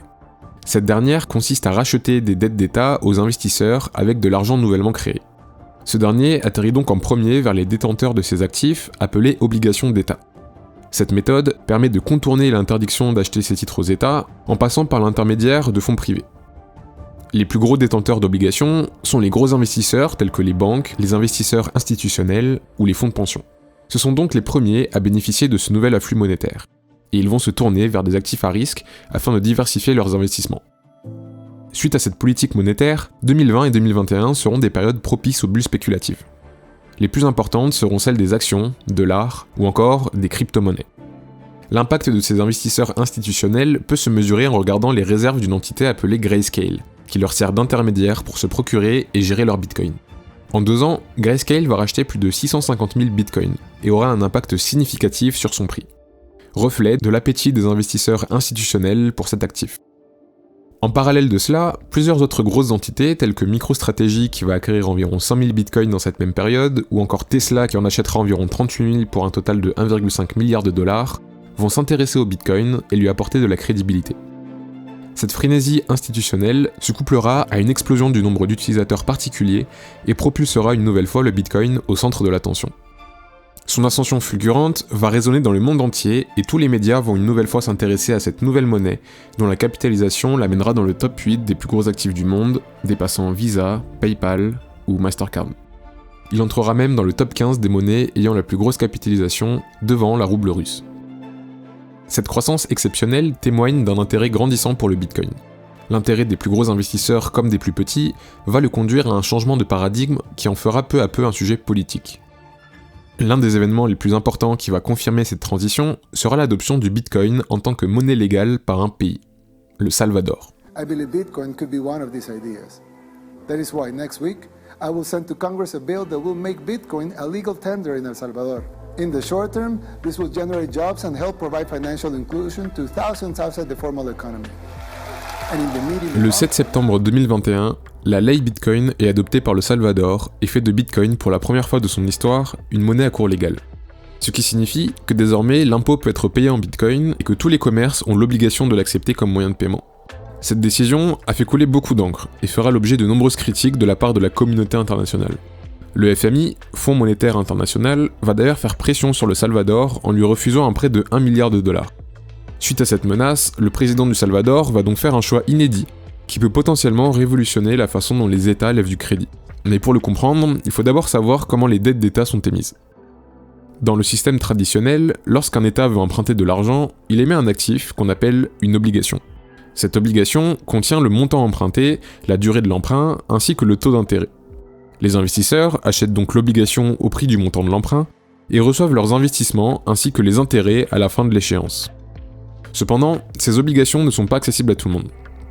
Speaker 6: Cette dernière consiste à racheter des dettes d'État aux investisseurs avec de l'argent nouvellement créé. Ce dernier atterrit donc en premier vers les détenteurs de ces actifs appelés obligations d'État. Cette méthode permet de contourner l'interdiction d'acheter ces titres aux États en passant par l'intermédiaire de fonds privés. Les plus gros détenteurs d'obligations sont les gros investisseurs tels que les banques, les investisseurs institutionnels ou les fonds de pension. Ce sont donc les premiers à bénéficier de ce nouvel afflux monétaire, et ils vont se tourner vers des actifs à risque afin de diversifier leurs investissements. Suite à cette politique monétaire, 2020 et 2021 seront des périodes propices aux bulles spéculatives. Les plus importantes seront celles des actions, de l'art ou encore des crypto-monnaies. L'impact de ces investisseurs institutionnels peut se mesurer en regardant les réserves d'une entité appelée Grayscale, qui leur sert d'intermédiaire pour se procurer et gérer leurs bitcoins. En 2 ans, Grayscale va racheter plus de 650 000 bitcoins et aura un impact significatif sur son prix. Reflet de l'appétit des investisseurs institutionnels pour cet actif. En parallèle de cela, plusieurs autres grosses entités telles que MicroStrategy qui va acquérir environ 100 000 bitcoins dans cette même période, ou encore Tesla qui en achètera environ 38 000 pour un total de 1,5 milliard de dollars, vont s'intéresser au bitcoin et lui apporter de la crédibilité. Cette frénésie institutionnelle se couplera à une explosion du nombre d'utilisateurs particuliers et propulsera une nouvelle fois le bitcoin au centre de l'attention. Son ascension fulgurante va résonner dans le monde entier et tous les médias vont une nouvelle fois s'intéresser à cette nouvelle monnaie dont la capitalisation l'amènera dans le top 8 des plus gros actifs du monde, dépassant Visa, PayPal ou Mastercard. Il entrera même dans le top 15 des monnaies ayant la plus grosse capitalisation devant la rouble russe. Cette croissance exceptionnelle témoigne d'un intérêt grandissant pour le Bitcoin. L'intérêt des plus gros investisseurs comme des plus petits va le conduire à un changement de paradigme qui en fera peu à peu un sujet politique. L'un des événements les plus importants qui va confirmer cette transition sera l'adoption du Bitcoin en tant que monnaie légale par un pays, le Salvador.
Speaker 14: I believe Bitcoin could be one of these ideas. That is why next week I will send to Congress a bill that will make Bitcoin a legal tender in El Salvador. In the short term, this will generate jobs and help provide financial inclusion to thousands outside the formal economy.
Speaker 6: Le 7 septembre 2021, la ley Bitcoin est adoptée par le Salvador et fait de Bitcoin pour la première fois de son histoire une monnaie à cours légal. Ce qui signifie que désormais l'impôt peut être payé en Bitcoin et que tous les commerces ont l'obligation de l'accepter comme moyen de paiement. Cette décision a fait couler beaucoup d'encre et fera l'objet de nombreuses critiques de la part de la communauté internationale. Le FMI, Fonds monétaire international, va d'ailleurs faire pression sur le Salvador en lui refusant un prêt de 1 milliard de dollars. Suite à cette menace, le président du Salvador va donc faire un choix inédit, qui peut potentiellement révolutionner la façon dont les États lèvent du crédit. Mais pour le comprendre, il faut d'abord savoir comment les dettes d'État sont émises. Dans le système traditionnel, lorsqu'un État veut emprunter de l'argent, il émet un actif qu'on appelle une obligation. Cette obligation contient le montant emprunté, la durée de l'emprunt, ainsi que le taux d'intérêt. Les investisseurs achètent donc l'obligation au prix du montant de l'emprunt et reçoivent leurs investissements ainsi que les intérêts à la fin de l'échéance. Cependant, ces obligations ne sont pas accessibles à tout le monde.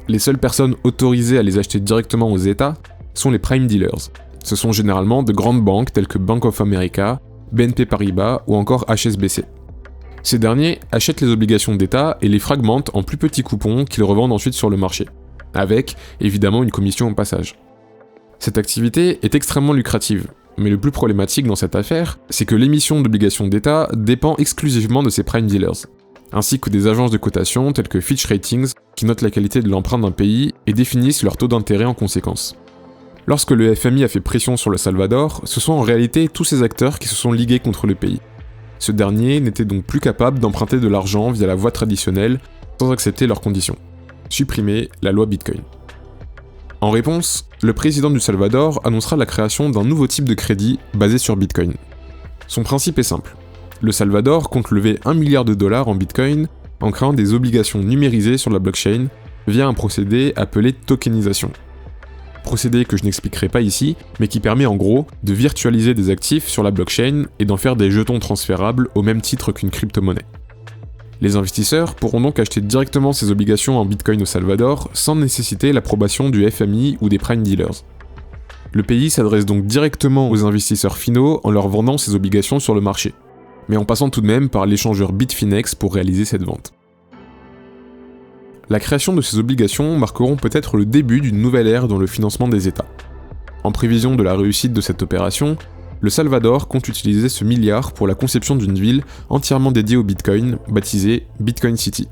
Speaker 6: Les seules personnes autorisées à les acheter directement aux États sont les prime dealers. Ce sont généralement de grandes banques telles que Bank of America, BNP Paribas ou encore HSBC. Ces derniers achètent les obligations d'État et les fragmentent en plus petits coupons qu'ils revendent ensuite sur le marché, avec évidemment une commission au passage. Cette activité est extrêmement lucrative, mais le plus problématique dans cette affaire, c'est que l'émission d'obligations d'État dépend exclusivement de ces prime dealers, ainsi que des agences de cotation telles que Fitch Ratings qui notent la qualité de l'emprunt d'un pays et définissent leur taux d'intérêt en conséquence. Lorsque le FMI a fait pression sur le Salvador, ce sont en réalité tous ces acteurs qui se sont ligués contre le pays. Ce dernier n'était donc plus capable d'emprunter de l'argent via la voie traditionnelle sans accepter leurs conditions. Supprimer la loi Bitcoin. En réponse, le président du Salvador annoncera la création d'un nouveau type de crédit basé sur Bitcoin. Son principe est simple. Le Salvador compte lever 1 milliard de dollars en Bitcoin en créant des obligations numérisées sur la blockchain via un procédé appelé tokenisation. Procédé que je n'expliquerai pas ici, mais qui permet en gros de virtualiser des actifs sur la blockchain et d'en faire des jetons transférables au même titre qu'une crypto-monnaie. Les investisseurs pourront donc acheter directement ces obligations en Bitcoin au Salvador sans nécessiter l'approbation du FMI ou des prime dealers. Le pays s'adresse donc directement aux investisseurs finaux en leur vendant ces obligations sur le marché, mais en passant tout de même par l'échangeur Bitfinex pour réaliser cette vente. La création de ces obligations marqueront peut-être le début d'une nouvelle ère dans le financement des États. En prévision de la réussite de cette opération, le Salvador compte utiliser ce milliard pour la conception d'une ville entièrement dédiée au Bitcoin, baptisée Bitcoin City.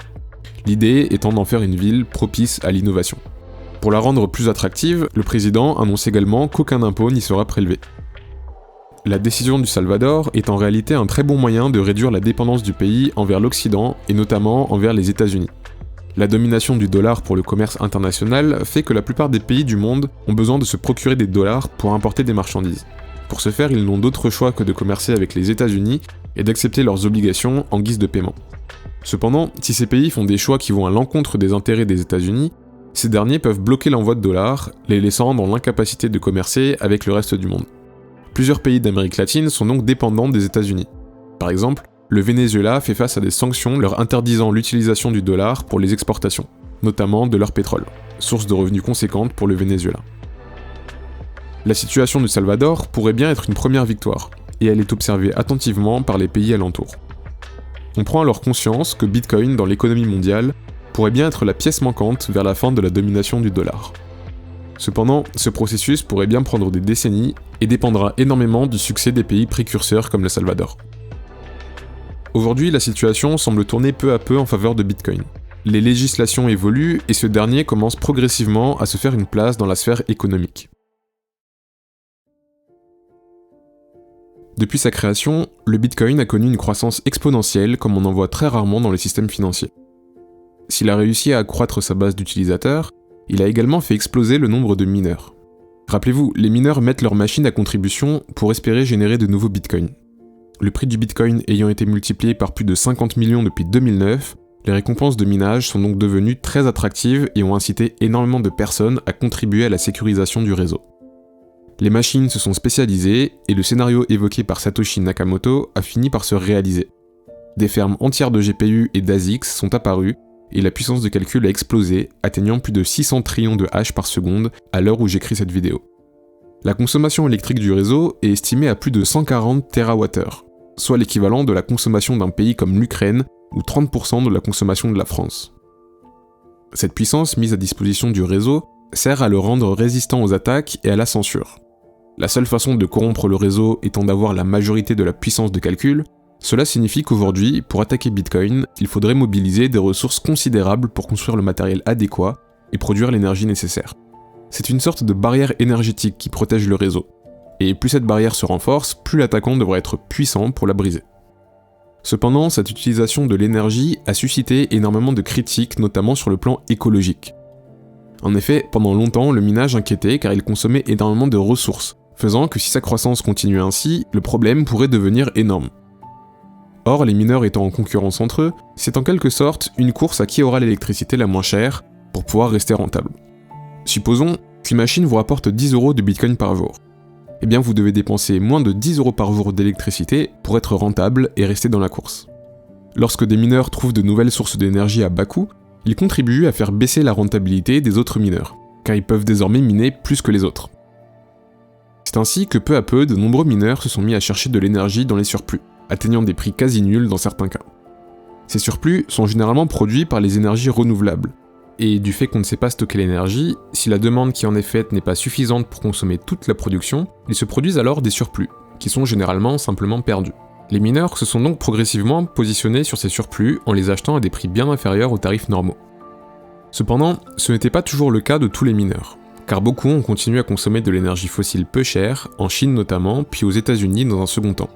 Speaker 6: L'idée étant d'en faire une ville propice à l'innovation. Pour la rendre plus attractive, le président annonce également qu'aucun impôt n'y sera prélevé. La décision du Salvador est en réalité un très bon moyen de réduire la dépendance du pays envers l'Occident et notamment envers les États-Unis. La domination du dollar pour le commerce international fait que la plupart des pays du monde ont besoin de se procurer des dollars pour importer des marchandises. Pour ce faire, ils n'ont d'autre choix que de commercer avec les États-Unis et d'accepter leurs obligations en guise de paiement. Cependant, si ces pays font des choix qui vont à l'encontre des intérêts des États-Unis, ces derniers peuvent bloquer l'envoi de dollars, les laissant dans l'incapacité de commercer avec le reste du monde. Plusieurs pays d'Amérique latine sont donc dépendants des États-Unis. Par exemple, le Venezuela fait face à des sanctions leur interdisant l'utilisation du dollar pour les exportations, notamment de leur pétrole, source de revenus conséquente pour le Venezuela. La situation du Salvador pourrait bien être une première victoire, et elle est observée attentivement par les pays alentours. On prend alors conscience que Bitcoin dans l'économie mondiale pourrait bien être la pièce manquante vers la fin de la domination du dollar. Cependant, ce processus pourrait bien prendre des décennies et dépendra énormément du succès des pays précurseurs comme le Salvador. Aujourd'hui, la situation semble tourner peu à peu en faveur de Bitcoin. Les législations évoluent et ce dernier commence progressivement à se faire une place dans la sphère économique. Depuis sa création, le Bitcoin a connu une croissance exponentielle comme on en voit très rarement dans les systèmes financiers. S'il a réussi à accroître sa base d'utilisateurs, il a également fait exploser le nombre de mineurs. Rappelez-vous, les mineurs mettent leurs machines à contribution pour espérer générer de nouveaux bitcoins. Le prix du bitcoin ayant été multiplié par plus de 50 millions depuis 2009, les récompenses de minage sont donc devenues très attractives et ont incité énormément de personnes à contribuer à la sécurisation du réseau. Les machines se sont spécialisées et le scénario évoqué par Satoshi Nakamoto a fini par se réaliser. Des fermes entières de GPU et d'ASICs sont apparues et la puissance de calcul a explosé, atteignant plus de 600 trillions de hash par seconde à l'heure où j'écris cette vidéo. La consommation électrique du réseau est estimée à plus de 140 TWh, soit l'équivalent de la consommation d'un pays comme l'Ukraine ou 30% de la consommation de la France. Cette puissance mise à disposition du réseau sert à le rendre résistant aux attaques et à la censure. La seule façon de corrompre le réseau étant d'avoir la majorité de la puissance de calcul, cela signifie qu'aujourd'hui, pour attaquer Bitcoin, il faudrait mobiliser des ressources considérables pour construire le matériel adéquat et produire l'énergie nécessaire. C'est une sorte de barrière énergétique qui protège le réseau. Et plus cette barrière se renforce, plus l'attaquant devra être puissant pour la briser. Cependant, cette utilisation de l'énergie a suscité énormément de critiques, notamment sur le plan écologique. En effet, pendant longtemps, le minage inquiétait car il consommait énormément de ressources, faisant que si sa croissance continuait ainsi, le problème pourrait devenir énorme. Or, les mineurs étant en concurrence entre eux, c'est en quelque sorte une course à qui aura l'électricité la moins chère pour pouvoir rester rentable. Supposons qu'une machine vous rapporte 10 € de Bitcoin par jour. Eh bien, vous devez dépenser moins de 10 € par jour d'électricité pour être rentable et rester dans la course. Lorsque des mineurs trouvent de nouvelles sources d'énergie à bas coût, ils contribuent à faire baisser la rentabilité des autres mineurs, car ils peuvent désormais miner plus que les autres. C'est ainsi que peu à peu, de nombreux mineurs se sont mis à chercher de l'énergie dans les surplus, atteignant des prix quasi nuls dans certains cas. Ces surplus sont généralement produits par les énergies renouvelables, et du fait qu'on ne sait pas stocker l'énergie, si la demande qui en est faite n'est pas suffisante pour consommer toute la production, il se produisent alors des surplus, qui sont généralement simplement perdus. Les mineurs se sont donc progressivement positionnés sur ces surplus en les achetant à des prix bien inférieurs aux tarifs normaux. Cependant, ce n'était pas toujours le cas de tous les mineurs, car beaucoup ont continué à consommer de l'énergie fossile peu chère, en Chine notamment, puis aux États-Unis dans un second temps.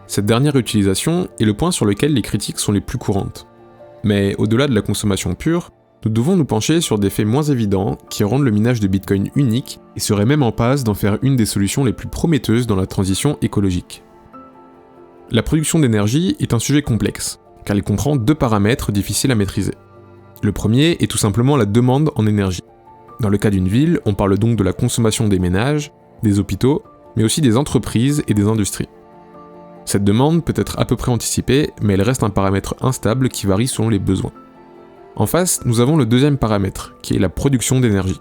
Speaker 6: Cette dernière utilisation est le point sur lequel les critiques sont les plus courantes. Mais au-delà de la consommation pure, nous devons nous pencher sur des faits moins évidents qui rendent le minage de Bitcoin unique et seraient même en passe d'en faire une des solutions les plus prometteuses dans la transition écologique. La production d'énergie est un sujet complexe, car il comprend deux paramètres difficiles à maîtriser. Le premier est tout simplement la demande en énergie. Dans le cas d'une ville, on parle donc de la consommation des ménages, des hôpitaux, mais aussi des entreprises et des industries. Cette demande peut être à peu près anticipée, mais elle reste un paramètre instable qui varie selon les besoins. En face, nous avons le deuxième paramètre, qui est la production d'énergie.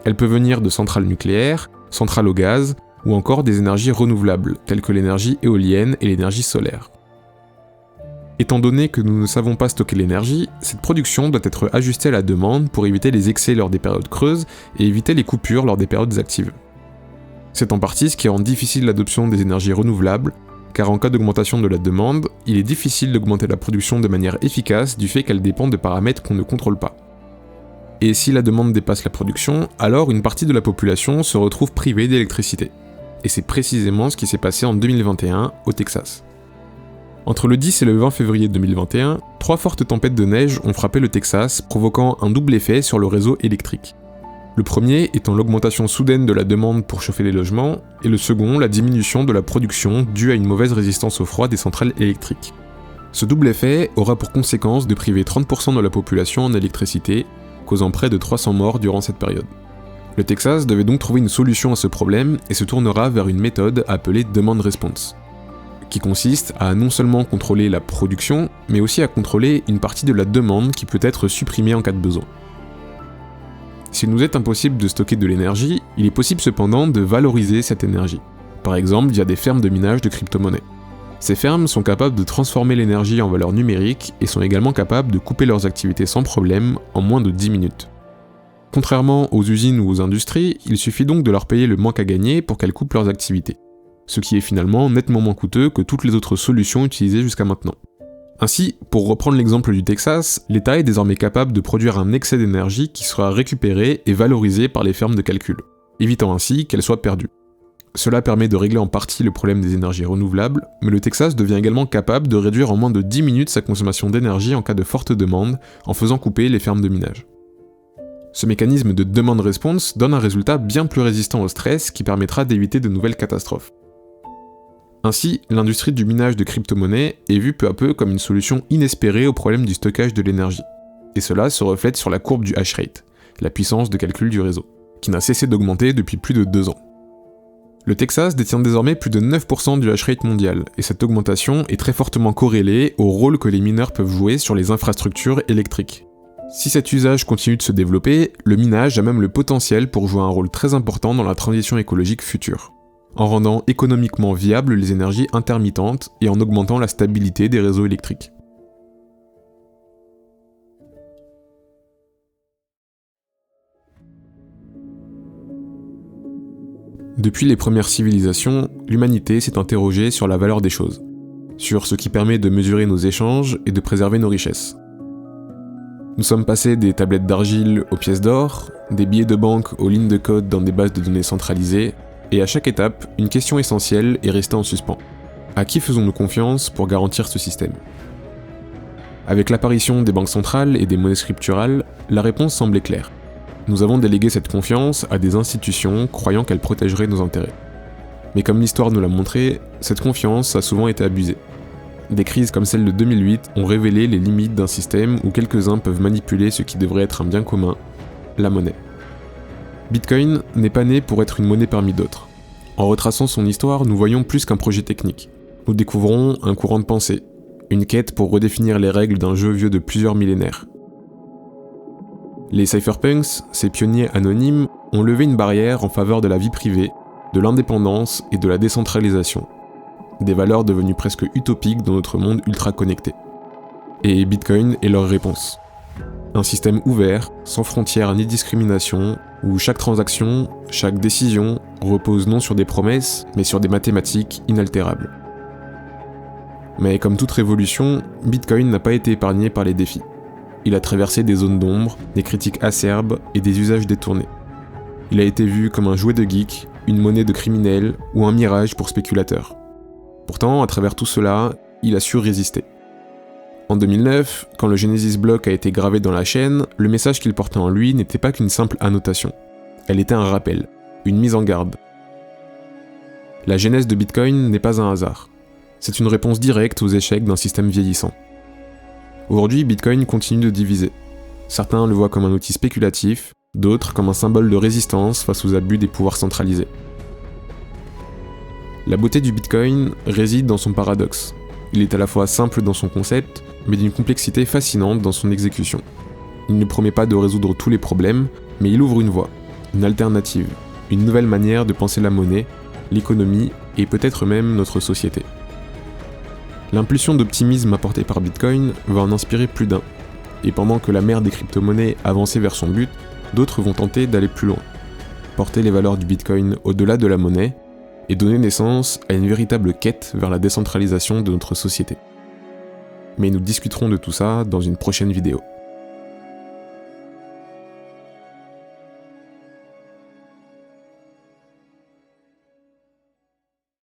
Speaker 6: Elle peut venir de centrales nucléaires, centrales au gaz, ou encore des énergies renouvelables, telles que l'énergie éolienne et l'énergie solaire. Étant donné que nous ne savons pas stocker l'énergie, cette production doit être ajustée à la demande pour éviter les excès lors des périodes creuses et éviter les coupures lors des périodes actives. C'est en partie ce qui rend difficile l'adoption des énergies renouvelables, car en cas d'augmentation de la demande, il est difficile d'augmenter la production de manière efficace du fait qu'elle dépend de paramètres qu'on ne contrôle pas. Et si la demande dépasse la production, alors une partie de la population se retrouve privée d'électricité. Et c'est précisément ce qui s'est passé en 2021 au Texas. Entre le 10 et le 20 février 2021, 3 fortes tempêtes de neige ont frappé le Texas, provoquant un double effet sur le réseau électrique. Le premier étant l'augmentation soudaine de la demande pour chauffer les logements, et le second la diminution de la production due à une mauvaise résistance au froid des centrales électriques. Ce double effet aura pour conséquence de priver 30% de la population en électricité, causant près de 300 morts durant cette période. Le Texas devait donc trouver une solution à ce problème et se tournera vers une méthode appelée Demand Response, qui consiste à non seulement contrôler la production, mais aussi à contrôler une partie de la demande qui peut être supprimée en cas de besoin. S'il nous est impossible de stocker de l'énergie, il est possible cependant de valoriser cette énergie, par exemple via des fermes de minage de crypto-monnaies. Ces fermes sont capables de transformer l'énergie en valeur numérique et sont également capables de couper leurs activités sans problème en moins de 10 minutes. Contrairement aux usines ou aux industries, il suffit donc de leur payer le manque à gagner pour qu'elles coupent leurs activités, ce qui est finalement nettement moins coûteux que toutes les autres solutions utilisées jusqu'à maintenant. Ainsi, pour reprendre l'exemple du Texas, l'État est désormais capable de produire un excès d'énergie qui sera récupéré et valorisé par les fermes de calcul, évitant ainsi qu'elles soient perdues. Cela permet de régler en partie le problème des énergies renouvelables, mais le Texas devient également capable de réduire en moins de 10 minutes sa consommation d'énergie en cas de forte demande, en faisant couper les fermes de minage. Ce mécanisme de demand response donne un résultat bien plus résistant au stress qui permettra d'éviter de nouvelles catastrophes. Ainsi, l'industrie du minage de crypto-monnaies est vue peu à peu comme une solution inespérée au problème du stockage de l'énergie. Et cela se reflète sur la courbe du hash rate, la puissance de calcul du réseau, qui n'a cessé d'augmenter depuis plus de 2 ans. Le Texas détient désormais plus de 9% du hash rate mondial, et cette augmentation est très fortement corrélée au rôle que les mineurs peuvent jouer sur les infrastructures électriques. Si cet usage continue de se développer, le minage a même le potentiel pour jouer un rôle très important dans la transition écologique future, en rendant économiquement viables les énergies intermittentes et en augmentant la stabilité des réseaux électriques. Depuis les premières civilisations, l'humanité s'est interrogée sur la valeur des choses, sur ce qui permet de mesurer nos échanges et de préserver nos richesses. Nous sommes passés des tablettes d'argile aux pièces d'or, des billets de banque aux lignes de code dans des bases de données centralisées, et à chaque étape, une question essentielle est restée en suspens. À qui faisons-nous confiance pour garantir ce système ? Avec l'apparition des banques centrales et des monnaies scripturales, la réponse semblait claire. Nous avons délégué cette confiance à des institutions croyant qu'elles protégeraient nos intérêts. Mais comme l'histoire nous l'a montré, cette confiance a souvent été abusée. Des crises comme celle de 2008 ont révélé les limites d'un système où quelques-uns peuvent manipuler ce qui devrait être un bien commun, la monnaie. Bitcoin n'est pas né pour être une monnaie parmi d'autres. En retraçant son histoire, nous voyons plus qu'un projet technique. Nous découvrons un courant de pensée, une quête pour redéfinir les règles d'un jeu vieux de plusieurs millénaires. Les cypherpunks, ces pionniers anonymes, ont levé une barrière en faveur de la vie privée, de l'indépendance et de la décentralisation. Des valeurs devenues presque utopiques dans notre monde ultra connecté. Et Bitcoin est leur réponse. Un système ouvert, sans frontières ni discrimination, où chaque transaction, chaque décision repose non sur des promesses, mais sur des mathématiques inaltérables. Mais comme toute révolution, Bitcoin n'a pas été épargné par les défis. Il a traversé des zones d'ombre, des critiques acerbes et des usages détournés. Il a été vu comme un jouet de geeks, une monnaie de criminels ou un mirage pour spéculateurs. Pourtant, à travers tout cela, il a su résister. En 2009, quand le Genesis Block a été gravé dans la chaîne, le message qu'il portait en lui n'était pas qu'une simple annotation. Elle était un rappel, une mise en garde. La genèse de Bitcoin n'est pas un hasard. C'est une réponse directe aux échecs d'un système vieillissant. Aujourd'hui, Bitcoin continue de diviser. Certains le voient comme un outil spéculatif, d'autres comme un symbole de résistance face aux abus des pouvoirs centralisés. La beauté du Bitcoin réside dans son paradoxe. Il est à la fois simple dans son concept, mais d'une complexité fascinante dans son exécution. Il ne promet pas de résoudre tous les problèmes, mais il ouvre une voie, une alternative, une nouvelle manière de penser la monnaie, l'économie et peut-être même notre société. L'impulsion d'optimisme apportée par Bitcoin va en inspirer plus d'un, et pendant que la mer des crypto-monnaies avançait vers son but, d'autres vont tenter d'aller plus loin, porter les valeurs du Bitcoin au-delà de la monnaie, et donner naissance à une véritable quête vers la décentralisation de notre société. Mais nous discuterons de tout ça dans une prochaine vidéo.